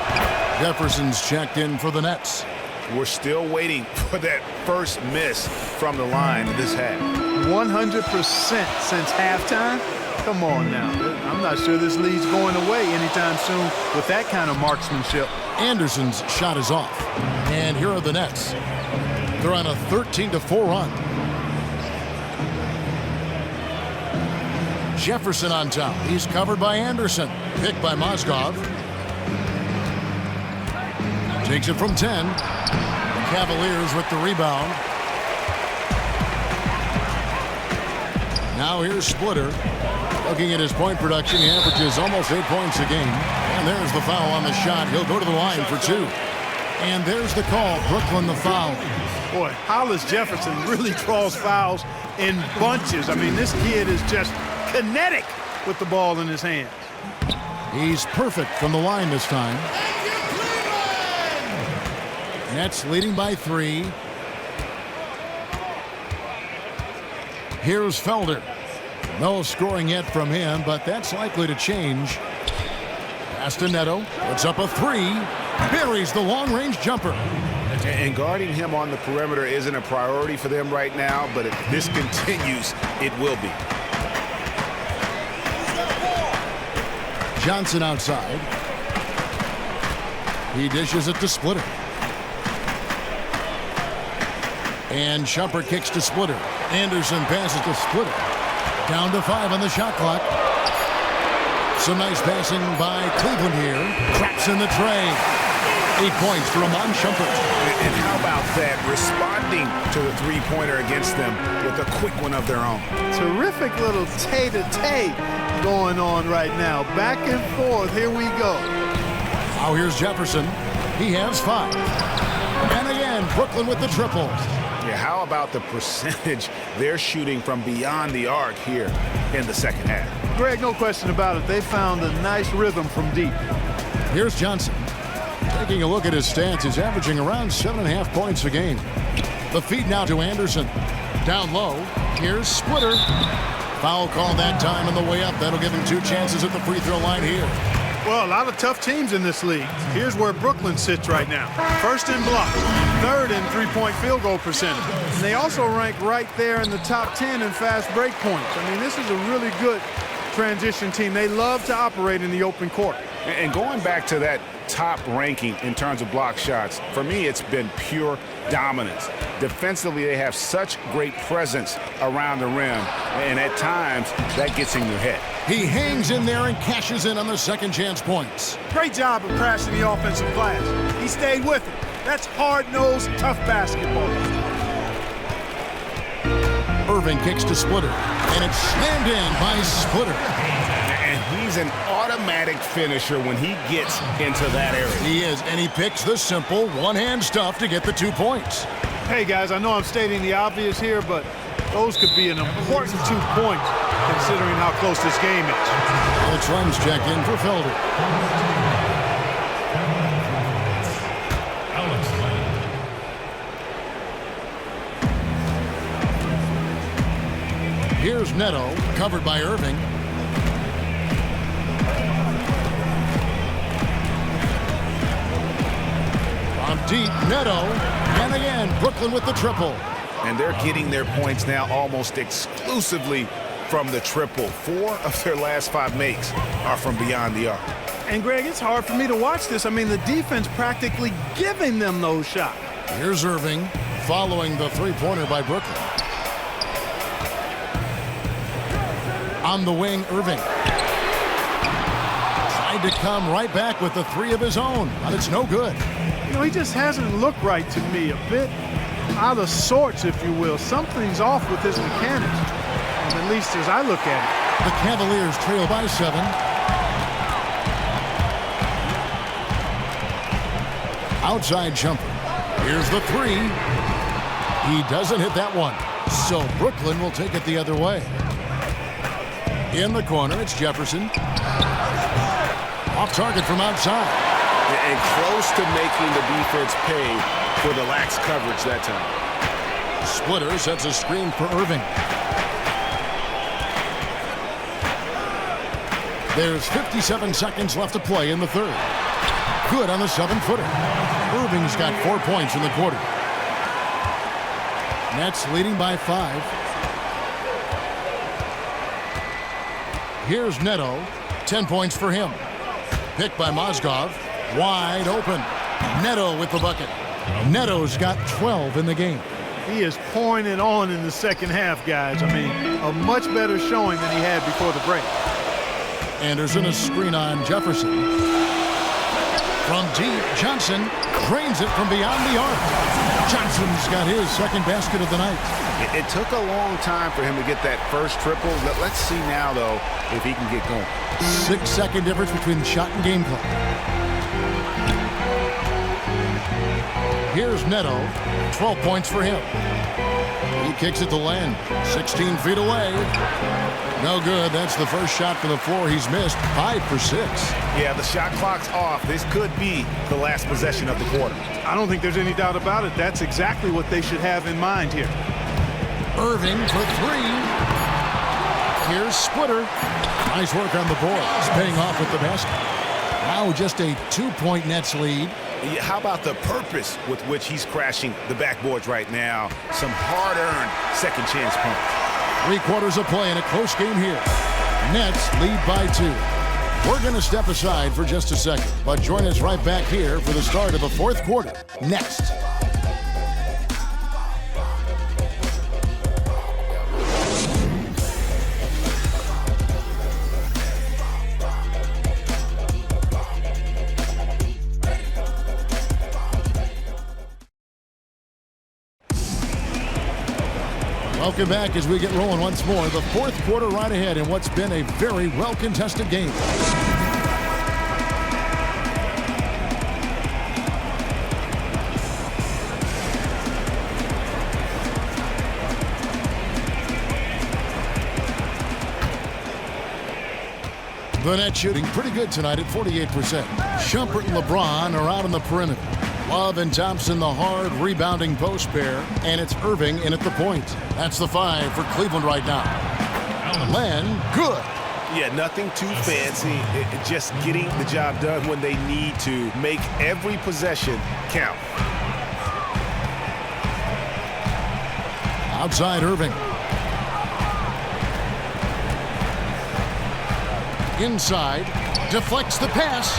Jefferson's checked in for the Nets. We're still waiting for that first miss from the line this half. 100% since halftime? Come on now. I'm not sure this lead's going away anytime soon with that kind of marksmanship. Anderson's shot is off. And here are the Nets. They're on a 13-4 run. Jefferson on top. He's covered by Anderson. Picked by Mozgov. Takes it from 10. The Cavaliers with the rebound. Now here's Splitter. Looking at his point production, he averages almost 8 points a game. And there's the foul on the shot. He'll go to the line for 2. And there's the call. Brooklyn the foul. Boy, Hollis Jefferson really draws fouls in bunches. I mean, this kid is just kinetic with the ball in his hands. He's perfect from the line this time. Nets leading by 3. Here's Felder. No scoring yet from him, but that's likely to change. Pass to Neto. Puts up a 3. Buries the long-range jumper. And guarding him on the perimeter isn't a priority for them right now, but if this continues, it will be. Johnson outside. He dishes it to Splitter. And Shumpert kicks to Splitter. Anderson passes to Splitter. Down to 5 on the shot clock. Some nice passing by Cleveland here. Traps in the tray. 8 points for Iman Shumpert. And how about that? Responding to the three-pointer against them with a quick one of their own. Terrific little tay-to-tay going on right now. Back and forth. Here we go. Now here's Jefferson. He has 5. And again, Brooklyn with the triple. Yeah, how about the percentage they're shooting from beyond the arc here in the second half? Greg, no question about it. They found a nice rhythm from deep. Here's Johnson. Taking a look at his stats, he's averaging around 7.5 points a game. The feed now to Anderson. Down low. Here's Splitter. Foul call that time on the way up. That'll give him 2 chances at the free throw line here. Well, a lot of tough teams in this league. Here's where Brooklyn sits right now. First in blocks, 3rd in three-point field goal percentage. And they also rank right there in the top 10 in fast break points. I mean, this is a really good transition team. They love to operate in the open court. And going back to that top ranking in terms of block shots, for me, it's been pure dominance. Defensively, they have such great presence around the rim, and at times, that gets in your head. He hangs in there and cashes in on the second chance points. Great job of crashing the offensive glass. He stayed with it. That's hard-nosed, tough basketball. Irving kicks to Splitter, and it's slammed in by Splitter. And he's an automatic finisher when he gets into that area. He is, and he picks the simple one-hand stuff to get the 2 points. Hey, guys, I know I'm stating the obvious here, but those could be an important 2 points considering how close this game is. The Trunks check in for Felder. Here's Neto, covered by Irving. From deep, Neto, and again, Brooklyn with the triple. And they're getting their points now almost exclusively from the triple. 4 of their last 5 makes are from beyond the arc. And, Greg, it's hard for me to watch this. I mean, the defense practically giving them those shots. Here's Irving, following the three-pointer by Brooklyn. On the wing, Irving. Tried to come right back with the 3 of his own, but it's no good. You know, he just hasn't looked right to me. A bit out of sorts, if you will. Something's off with his mechanics, at least as I look at it. The Cavaliers trail by 7. Outside jumper. Here's the 3. He doesn't hit that one. So Brooklyn will take it the other way. In the corner, it's Jefferson. Off target from outside. And close to making the defense pay for the lax coverage that time. Splitter sets a screen for Irving. There's 57 seconds left to play in the third. Good on the 7-footer. Irving's got 4 points in the quarter. Nets leading by 5. Here's Neto. 10 points for him. Picked by Mozgov. Wide open. Neto with the bucket. Neto's got 12 in the game. He is pouring it on in the second half, guys. I mean, a much better showing than he had before the break. Anderson a screen on Jefferson. From deep, Johnson drains it from beyond the arc. Johnson's got his second basket of the night. It took a long time for him to get that first triple. Let's see now, though, if he can get going. 6-second difference between the shot and game clock. Here's Neto. 12 points for him. He kicks it to Len. 16 feet away. No good. That's the first shot from the floor he's missed. 5 for 6. Yeah, the shot clock's off. This could be the last possession of the quarter. I don't think there's any doubt about it. That's exactly what they should have in mind here. Irving for 3. Here's Splitter. Nice work on the boards. Paying off with the basket. Now just a 2-point Nets lead. How about the purpose with which he's crashing the backboards right now? Some hard-earned second chance points. 3 quarters of play in a close game here. Nets lead by 2. We're going to step aside for just a second, but join us right back here for the start of the fourth quarter. Next. Welcome back as we get rolling once more. The fourth quarter right ahead in what's been a very well-contested game. The net shooting pretty good tonight at 48%. Shumpert and LeBron are out on the perimeter. Love and Thompson, the hard rebounding post pair, and it's Irving in at the point. That's the 5 for Cleveland right now. Len, good. Yeah, nothing too fancy. Just getting the job done when they need to. Make every possession count. Outside Irving. Inside, deflects the pass.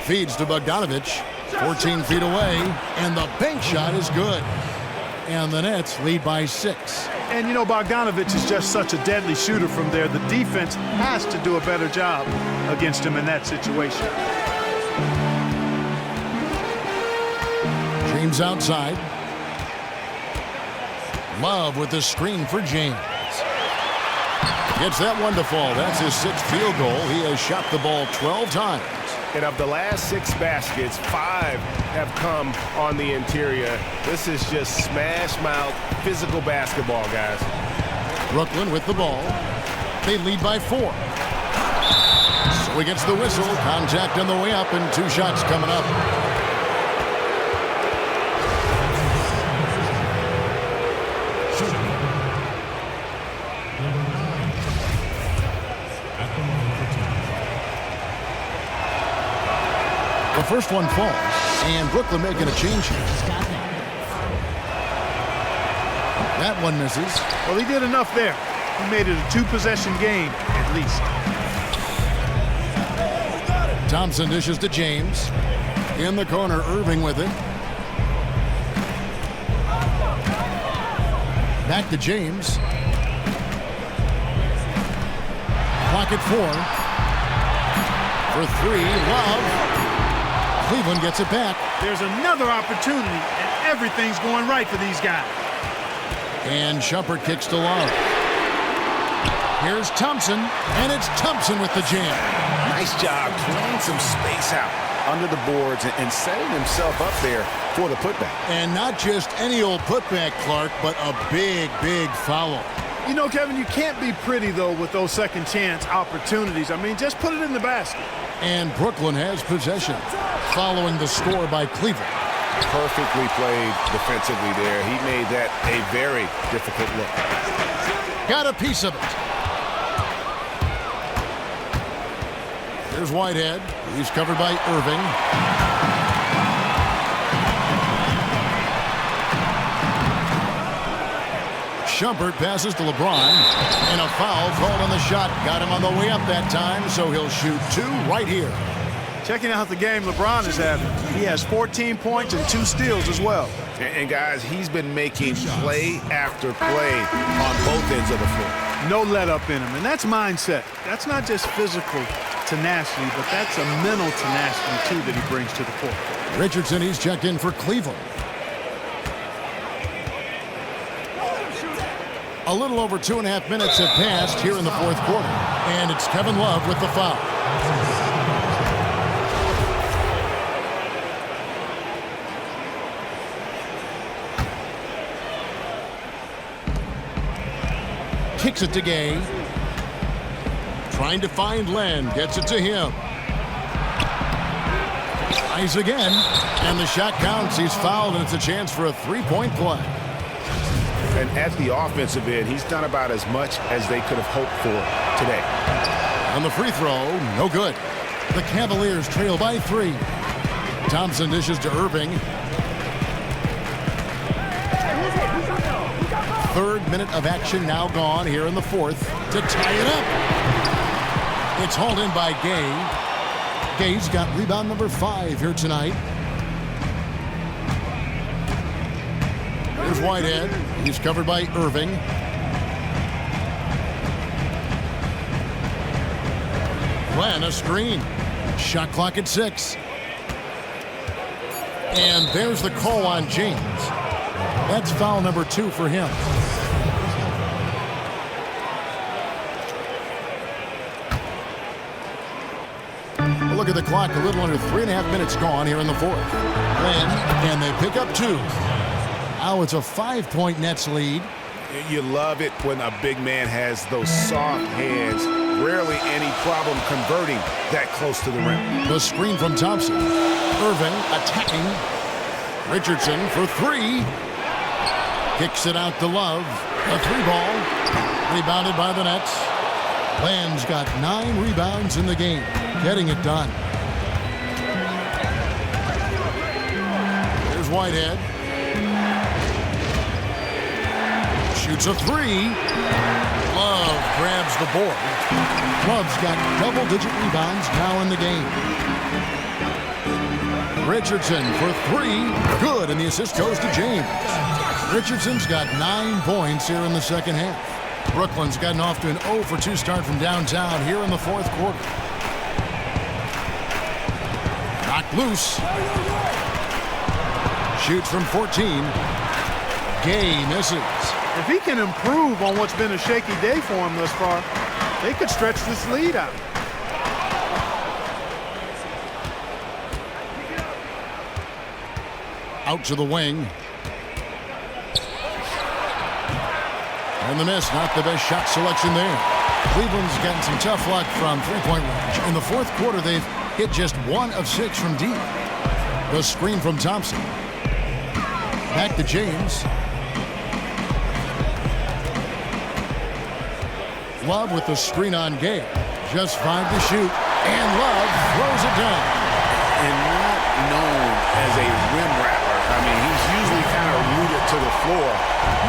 Feeds to Bogdanovich, 14 feet away, and the bank shot is good. And the Nets lead by 6. And you know, Bogdanovich is just such a deadly shooter from there. The defense has to do a better job against him in that situation. James outside. Love with the screen for James. Gets that one to fall. That's his 6th field goal. He has shot the ball 12 times. And of the last 6 baskets, 5 have come on the interior. This is just smash mouth physical basketball, guys. Brooklyn with the ball. They lead by 4. So he gets the whistle. Contact on the way up and 2 shots coming up. The first one falls, and Brooklyn making a change here. That one misses. Well, he did enough there. He made it a 2-possession game, at least. Thompson dishes to James. In the corner, Irving with it. Back to James. Clock at 4. For 3, Love. Cleveland gets it back. There's another opportunity, and everything's going right for these guys. And Shumpert kicks to Love. Here's Thompson, and it's Thompson with the jam. Nice job clearing some space out under the boards and setting himself up there for the putback. And not just any old putback, Clark, but a big, big foul. You know, Kevin, you can't be pretty, though, with those second chance opportunities. I mean, just put it in the basket. And Brooklyn has possession, following the score by Cleveland. Perfectly played defensively there. He made that a very difficult look. Got a piece of it. Here's Whitehead. He's covered by Irving. Shumpert passes to LeBron, and a foul called on the shot. Got him on the way up that time, so he'll shoot 2 right here. Checking out the game LeBron is having. He has 14 points and 2 steals as well. And guys, he's been making play after play on both ends of the floor. No let up in him, and that's mindset. That's not just physical tenacity, but that's a mental tenacity, too, that he brings to the court. Richardson, he's checked in for Cleveland. A little over 2.5 minutes have passed here in the fourth quarter, and it's Kevin Love with the foul. Kicks it to Gay. Trying to find Len. Gets it to him. Tries again. And the shot counts. He's fouled, and it's a chance for a three-point play. And at the offensive end, he's done about as much as they could have hoped for today. On the free throw, no good. The Cavaliers trail by 3. Thompson dishes to Irving. Third minute of action now gone here in the fourth to tie it up. It's hauled in by Gay. Gay's got rebound number 5 here tonight. Here's Whitehead. He's covered by Irving. Glenn, a screen. Shot clock at 6. And there's the call on James. That's foul number 2 for him. Look at the clock, a little under 3.5 minutes gone here in the fourth. And they pick up 2. Now it's a 5-point Nets lead. You love it when a big man has those soft hands. Rarely any problem converting that close to the rim. The screen from Thompson. Irving attacking. Richardson for 3. Kicks it out to Love. A 3-ball. Rebounded by the Nets. Land's got 9 rebounds in the game. Getting it done. Here's Whitehead. Shoots a 3. Love grabs the board. Love's got double-digit rebounds now in the game. Richardson for 3. Good, and the assist goes to James. Richardson's got 9 points here in the second half. Brooklyn's gotten off to an 0-for-2 start from downtown here in the fourth quarter. Knocked loose. Shoots from 14. Gay misses. If he can improve on what's been a shaky day for him thus far, they could stretch this lead out. Out to the wing. And the miss, not the best shot selection there. Cleveland's gotten some tough luck from three-point range. In the fourth quarter, they've hit just 1 of 6 from deep. The screen from Thompson. Back to James. Love with the screen on Gay. Just 5 to shoot. And Love throws it down. And not known as a rim rapper. I mean, he's usually kind of rooted to the floor,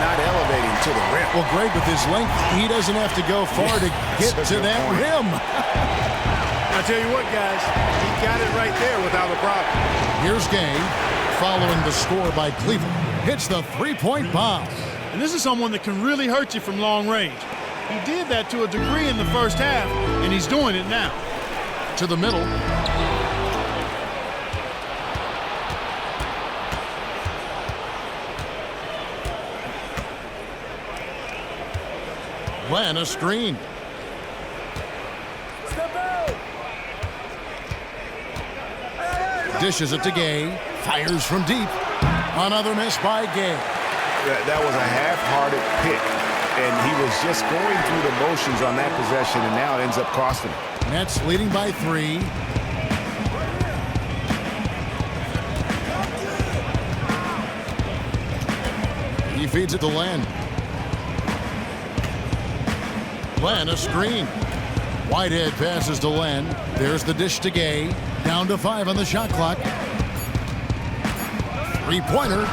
not elevating to the rim. Well, Greg, with his length, he doesn't have to go far to get to that rim. I'll tell you what, guys, he got it right there without a problem. Here's Gay, following the score by Cleveland. Hits the three-point bomb. And this is someone that can really hurt you from long range. He did that to a degree in the first half, and he's doing it now. To the middle. Len, a screen. Dishes it to Gay. Fires from deep. Another miss by Gay. That was a half-hearted pick, and he was just going through the motions on that possession, and now it ends up costing him. Nets leading by 3. He feeds it to Len. Len, a screen. Whitehead passes to Len. There's the dish to Gay. Down to 5 on the shot clock. Three-pointer.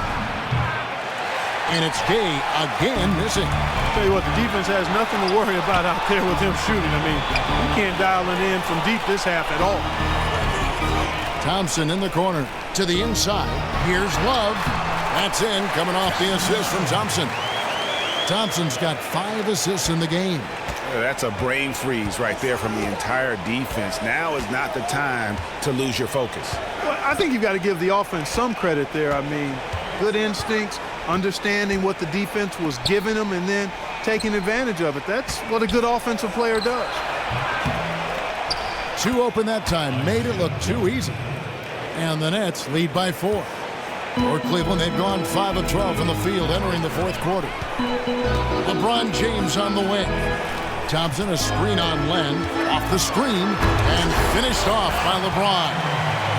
And it's Gay again missing. Tell you what, the defense has nothing to worry about out there with him shooting. I mean, you can't dial it in from deep this half at all. Thompson in the corner to the inside. Here's Love. That's in, coming off the assist from Thompson. Thompson's got 5 assists in the game. That's a brain freeze right there from the entire defense. Now is not the time to lose your focus. Well, I think you've got to give the offense some credit there. I mean, good instincts, understanding what the defense was giving them, and then taking advantage of it. That's what a good offensive player does. 2 open that time, made it look too easy. And the Nets lead by 4. For Cleveland, they've gone 5 of 12 from the field entering the fourth quarter. LeBron James on the wing. Thompson, a screen on Len, off the screen, and finished off by LeBron.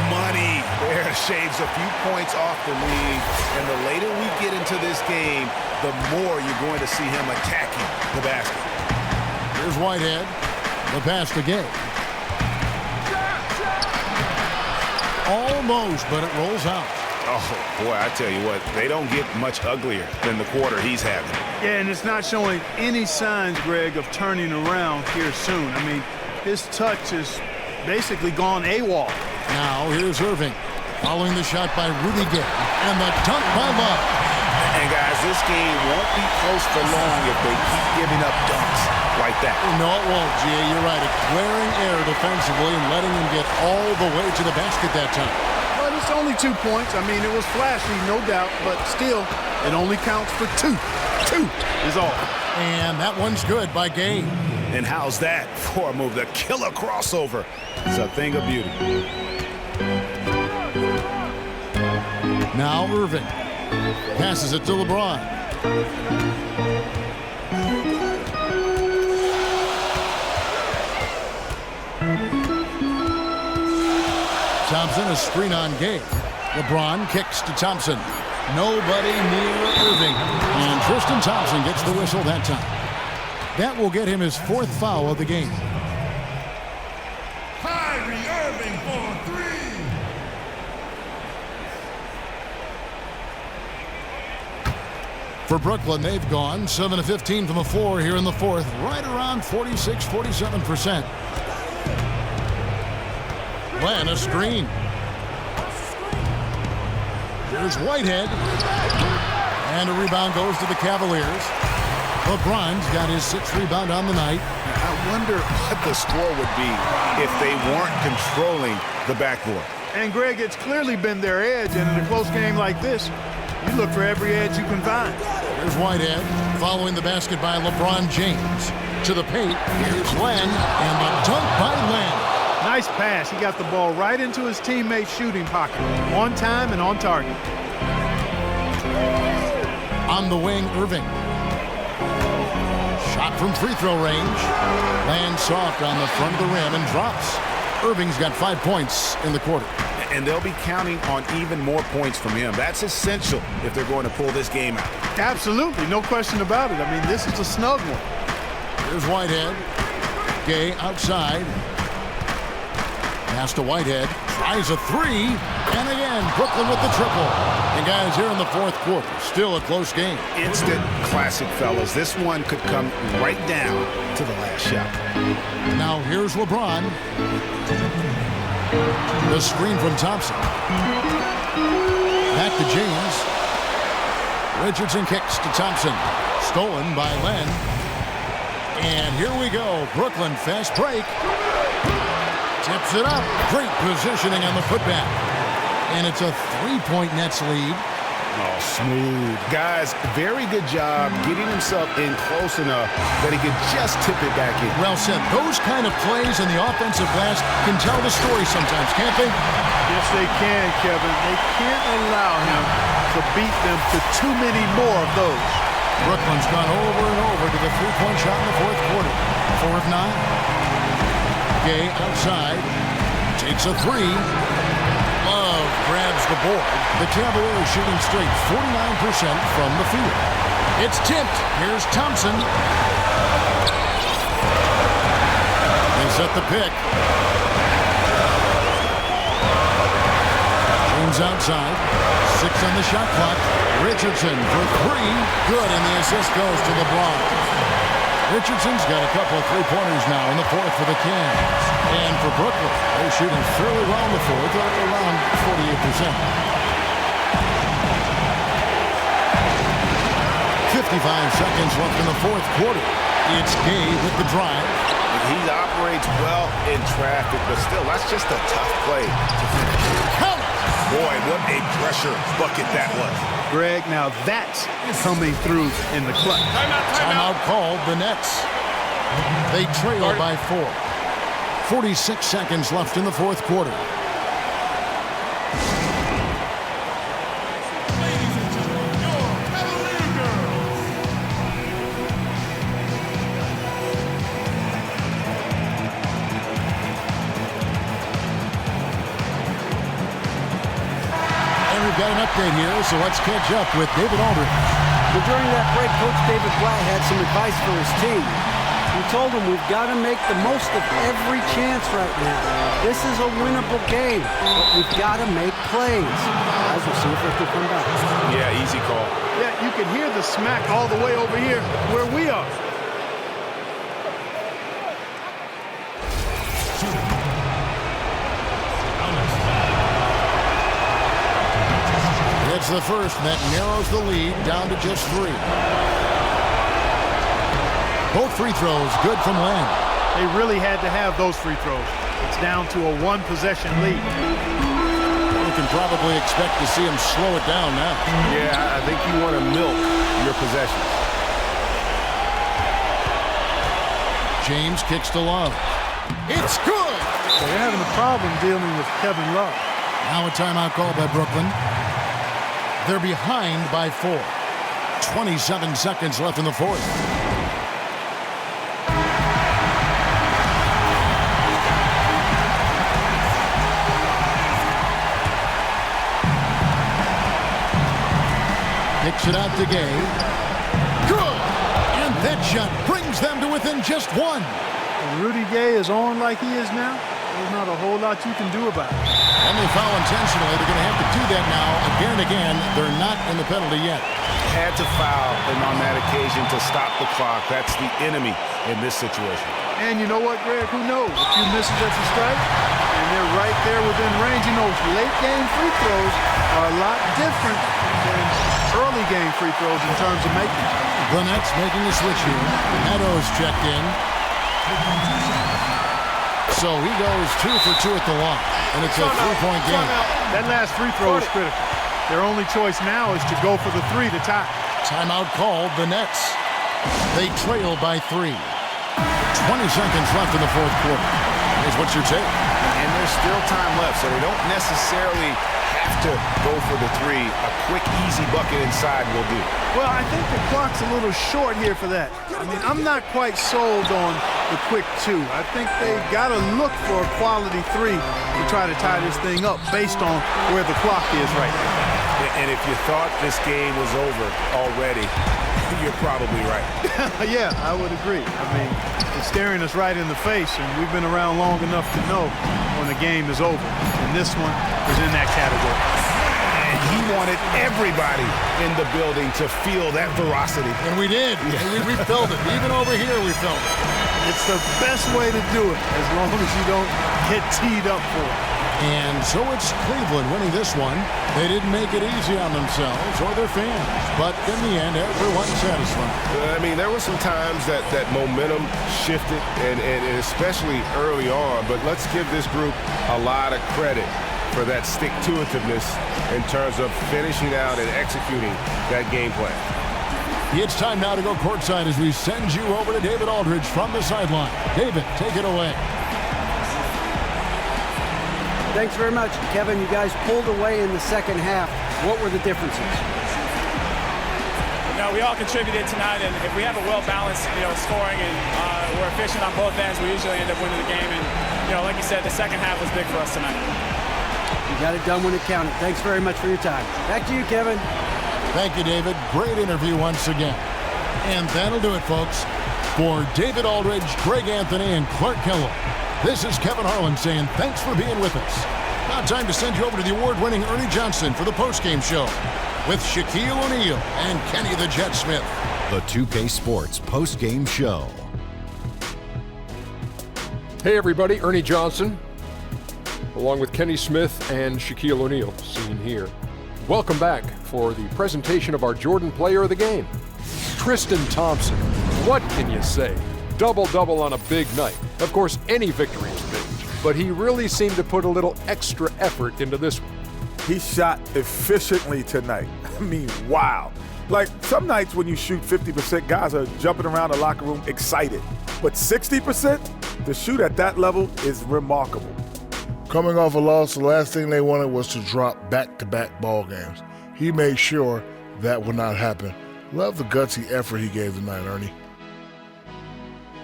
Money. There shaves a few points off the lead, and the later we get into this game, the more you're going to see him attacking the basket. Here's Whitehead. The pass to Gay. Almost, but it rolls out. Oh, boy, I tell you what, they don't get much uglier than the quarter he's having. Yeah, and it's not showing any signs, Greg, of turning around here soon. I mean, his touch is basically gone AWOL. Now, here's Irving. Following the shot by Rudy Gay. And the dunk by Love. And, guys, this game won't be close for long if they keep giving up dunks like that. No, it won't, G. You're right. A glaring error defensively and letting him get all the way to the basket that time. But it's only 2 points. I mean, it was flashy, no doubt, but still, it only counts for 2. 2 is all. And that one's good by Gay. And how's that for a move? The killer crossover. It's a thing of beauty. Now Irving passes it to LeBron. Thompson, a screen on Gay. LeBron kicks to Thompson. Nobody near Irving. And Tristan Thompson gets the whistle that time. That will get him his 4th foul of the game. Kyrie Irving for 3. For Brooklyn, they've gone 7 of 15 from the floor here in the fourth, right around 46-47%. Len, a screen. Here's Whitehead. And a rebound goes to the Cavaliers. LeBron's got his 6th rebound on the night. I wonder what the score would be if they weren't controlling the backboard. And, Greg, it's clearly been their edge, and in a close game like this, you look for every edge you can find. Here's Whitehead following the basket by LeBron James. To the paint, here's Len, and the dunk by Len. Nice pass. He got the ball right into his teammate's shooting pocket. On time and on target. On the wing, Irving. Shot from free throw range. Lands soft on the front of the rim and drops. Irving's got 5 points in the quarter. And they'll be counting on even more points from him. That's essential if they're going to pull this game out. Absolutely, no question about it. I mean, this is a snug one. Here's Whitehead. Gay outside. Pass to Whitehead. Tries a 3. And again, Brooklyn with the triple. And guys, here in the fourth quarter, still a close game. Instant classic, fellas. This one could come right down to the last shot. Now here's LeBron. The screen from Thompson. Back to James. Richardson kicks to Thompson. Stolen by Len. And here we go. Brooklyn fast break. Tips it up. Great positioning on the putback. And it's a 3-point Nets lead. Oh, smooth. Guys, very good job getting himself in close enough that he could just tip it back in. Well said. Those kind of plays in the offensive glass can tell the story sometimes, can't they? Yes, they can, Kevin. They can't allow him to beat them to too many more of those. Brooklyn's gone over and over to the three-point shot in the fourth quarter. 4 of 9. Gay outside. Takes a three. Love grabs the board. The Cavaliers shooting straight 49% from the field. It's tipped. Here's Thompson. They set the pick. James outside. 6 on the shot clock. Richardson for 3. Good, and the assist goes to LeBron. Richardson's got a couple of three-pointers now in the fourth for the Cavs. And for Brooklyn, they're shooting fairly well in the fourth, around 48%. 55 seconds left in the fourth quarter. It's Gay with the drive. He operates well in traffic, but still, that's just a tough play to finish. Count! Boy, what a pressure bucket that was. Greg, now that's coming through in the clutch. Timeout called the Nets. They trail by 4. 46 seconds left in the fourth quarter. Got an update here, so let's catch up with David Aldridge. Well, during that break, Coach David Blatt had some advice for his team. He told them we've got to make the most of every chance right now. This is a winnable game, but we've got to make plays. Guys, we'll see if they can come back. Yeah, easy call. Yeah, you can hear the smack all the way over here where we are. It's the first, and that narrows the lead down to just 3. Both free throws good from Len. They really had to have those free throws. It's down to a one-possession lead. You can probably expect to see him slow it down now. Yeah, I think you want to milk your possession. James kicks to Love. It's good! They're having a problem dealing with Kevin Love. Now a timeout call by Brooklyn. They're behind by 4. 27 seconds left in the fourth. Kicks it out to Gay. Good! And that shot brings them to within just 1. When Rudy Gay is on like he is now, there's not a whole lot you can do about it. And they foul intentionally. They're going to have to do that now again and again. They're not in the penalty yet. Had to foul, and on that occasion to stop the clock. That's the enemy in this situation. And you know what, Greg? Who knows? A few misses at the strike, and they're right there within range. You know, late game free throws are a lot different than early game free throws in terms of making. The Nets making a switch here. Meadows checked in. So he goes 2 for 2 at the line, and it's a three-point game. That last free throw is critical. Their only choice now is to go for the 3 to tie. Timeout called the Nets. They trail by 3. 20 seconds left in the fourth quarter. Here's what's your take? And there's still time left, so they don't necessarily have to go for the 3. A quick, easy bucket inside will do. Well, I think the clock's a little short here for that. I mean, I'm not quite sold on the quick 2. I think they got to look for a quality 3 to try to tie this thing up based on where the clock is right now. And if you thought this game was over already, you're probably right. Yeah, I would agree. I mean, it's staring us right in the face, and we've been around long enough to know when the game is over. And this one is in that category. And he wanted everybody in the building to feel that ferocity. And we did. Yeah. We felt it. Even over here, we felt it. It's the best way to do it, as long as you don't get teed up for it. And so it's Cleveland winning this one. They didn't make it easy on themselves or their fans. But in the end, everyone's satisfied. I mean, there were some times that momentum shifted, and especially early on. But let's give this group a lot of credit for for that stick-to-itiveness in terms of finishing out and executing that game plan. It's time now to go courtside as we send you over to David Aldridge from the sideline. David, take it away. Thanks very much, Kevin. You guys pulled away in the second half. What were the differences? No, we all contributed tonight, and if we have a well-balanced, scoring and we're efficient on both ends, we usually end up winning the game. And, like you said, the second half was big for us tonight. You got it done when it counted. Thanks very much for your time. Back to you, Kevin. Thank you, David. Great interview once again. And that'll do it, folks. For David Aldridge, Greg Anthony, and Clark Kellogg, this is Kevin Harlan saying thanks for being with us. Now time to send you over to the award-winning Ernie Johnson for the postgame show with Shaquille O'Neal and Kenny the Jet Smith. The 2K Sports postgame show. Hey everybody, Ernie Johnson, along with Kenny Smith and Shaquille O'Neal, seen here. Welcome back for the presentation of our Jordan Player of the Game. Tristan Thompson, what can you say? Double-double on a big night. Of course, any victory is big, but he really seemed to put a little extra effort into this one. He shot efficiently tonight. I mean, wow. Like, some nights when you shoot 50%, guys are jumping around the locker room excited. But 60% to shoot at that level is remarkable. Coming off a loss, the last thing they wanted was to drop back-to-back ball games. He made sure that would not happen. Love the gutsy effort he gave tonight, Ernie.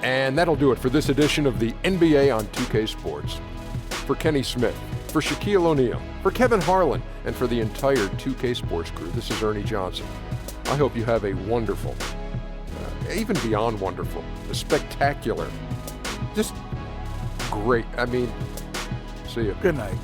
And that'll do it for this edition of the NBA on 2K Sports. For Kenny Smith, for Shaquille O'Neal, for Kevin Harlan, and for the entire 2K Sports crew, this is Ernie Johnson. I hope you have a wonderful, even beyond wonderful, a spectacular, just great. I mean, see you. Good night.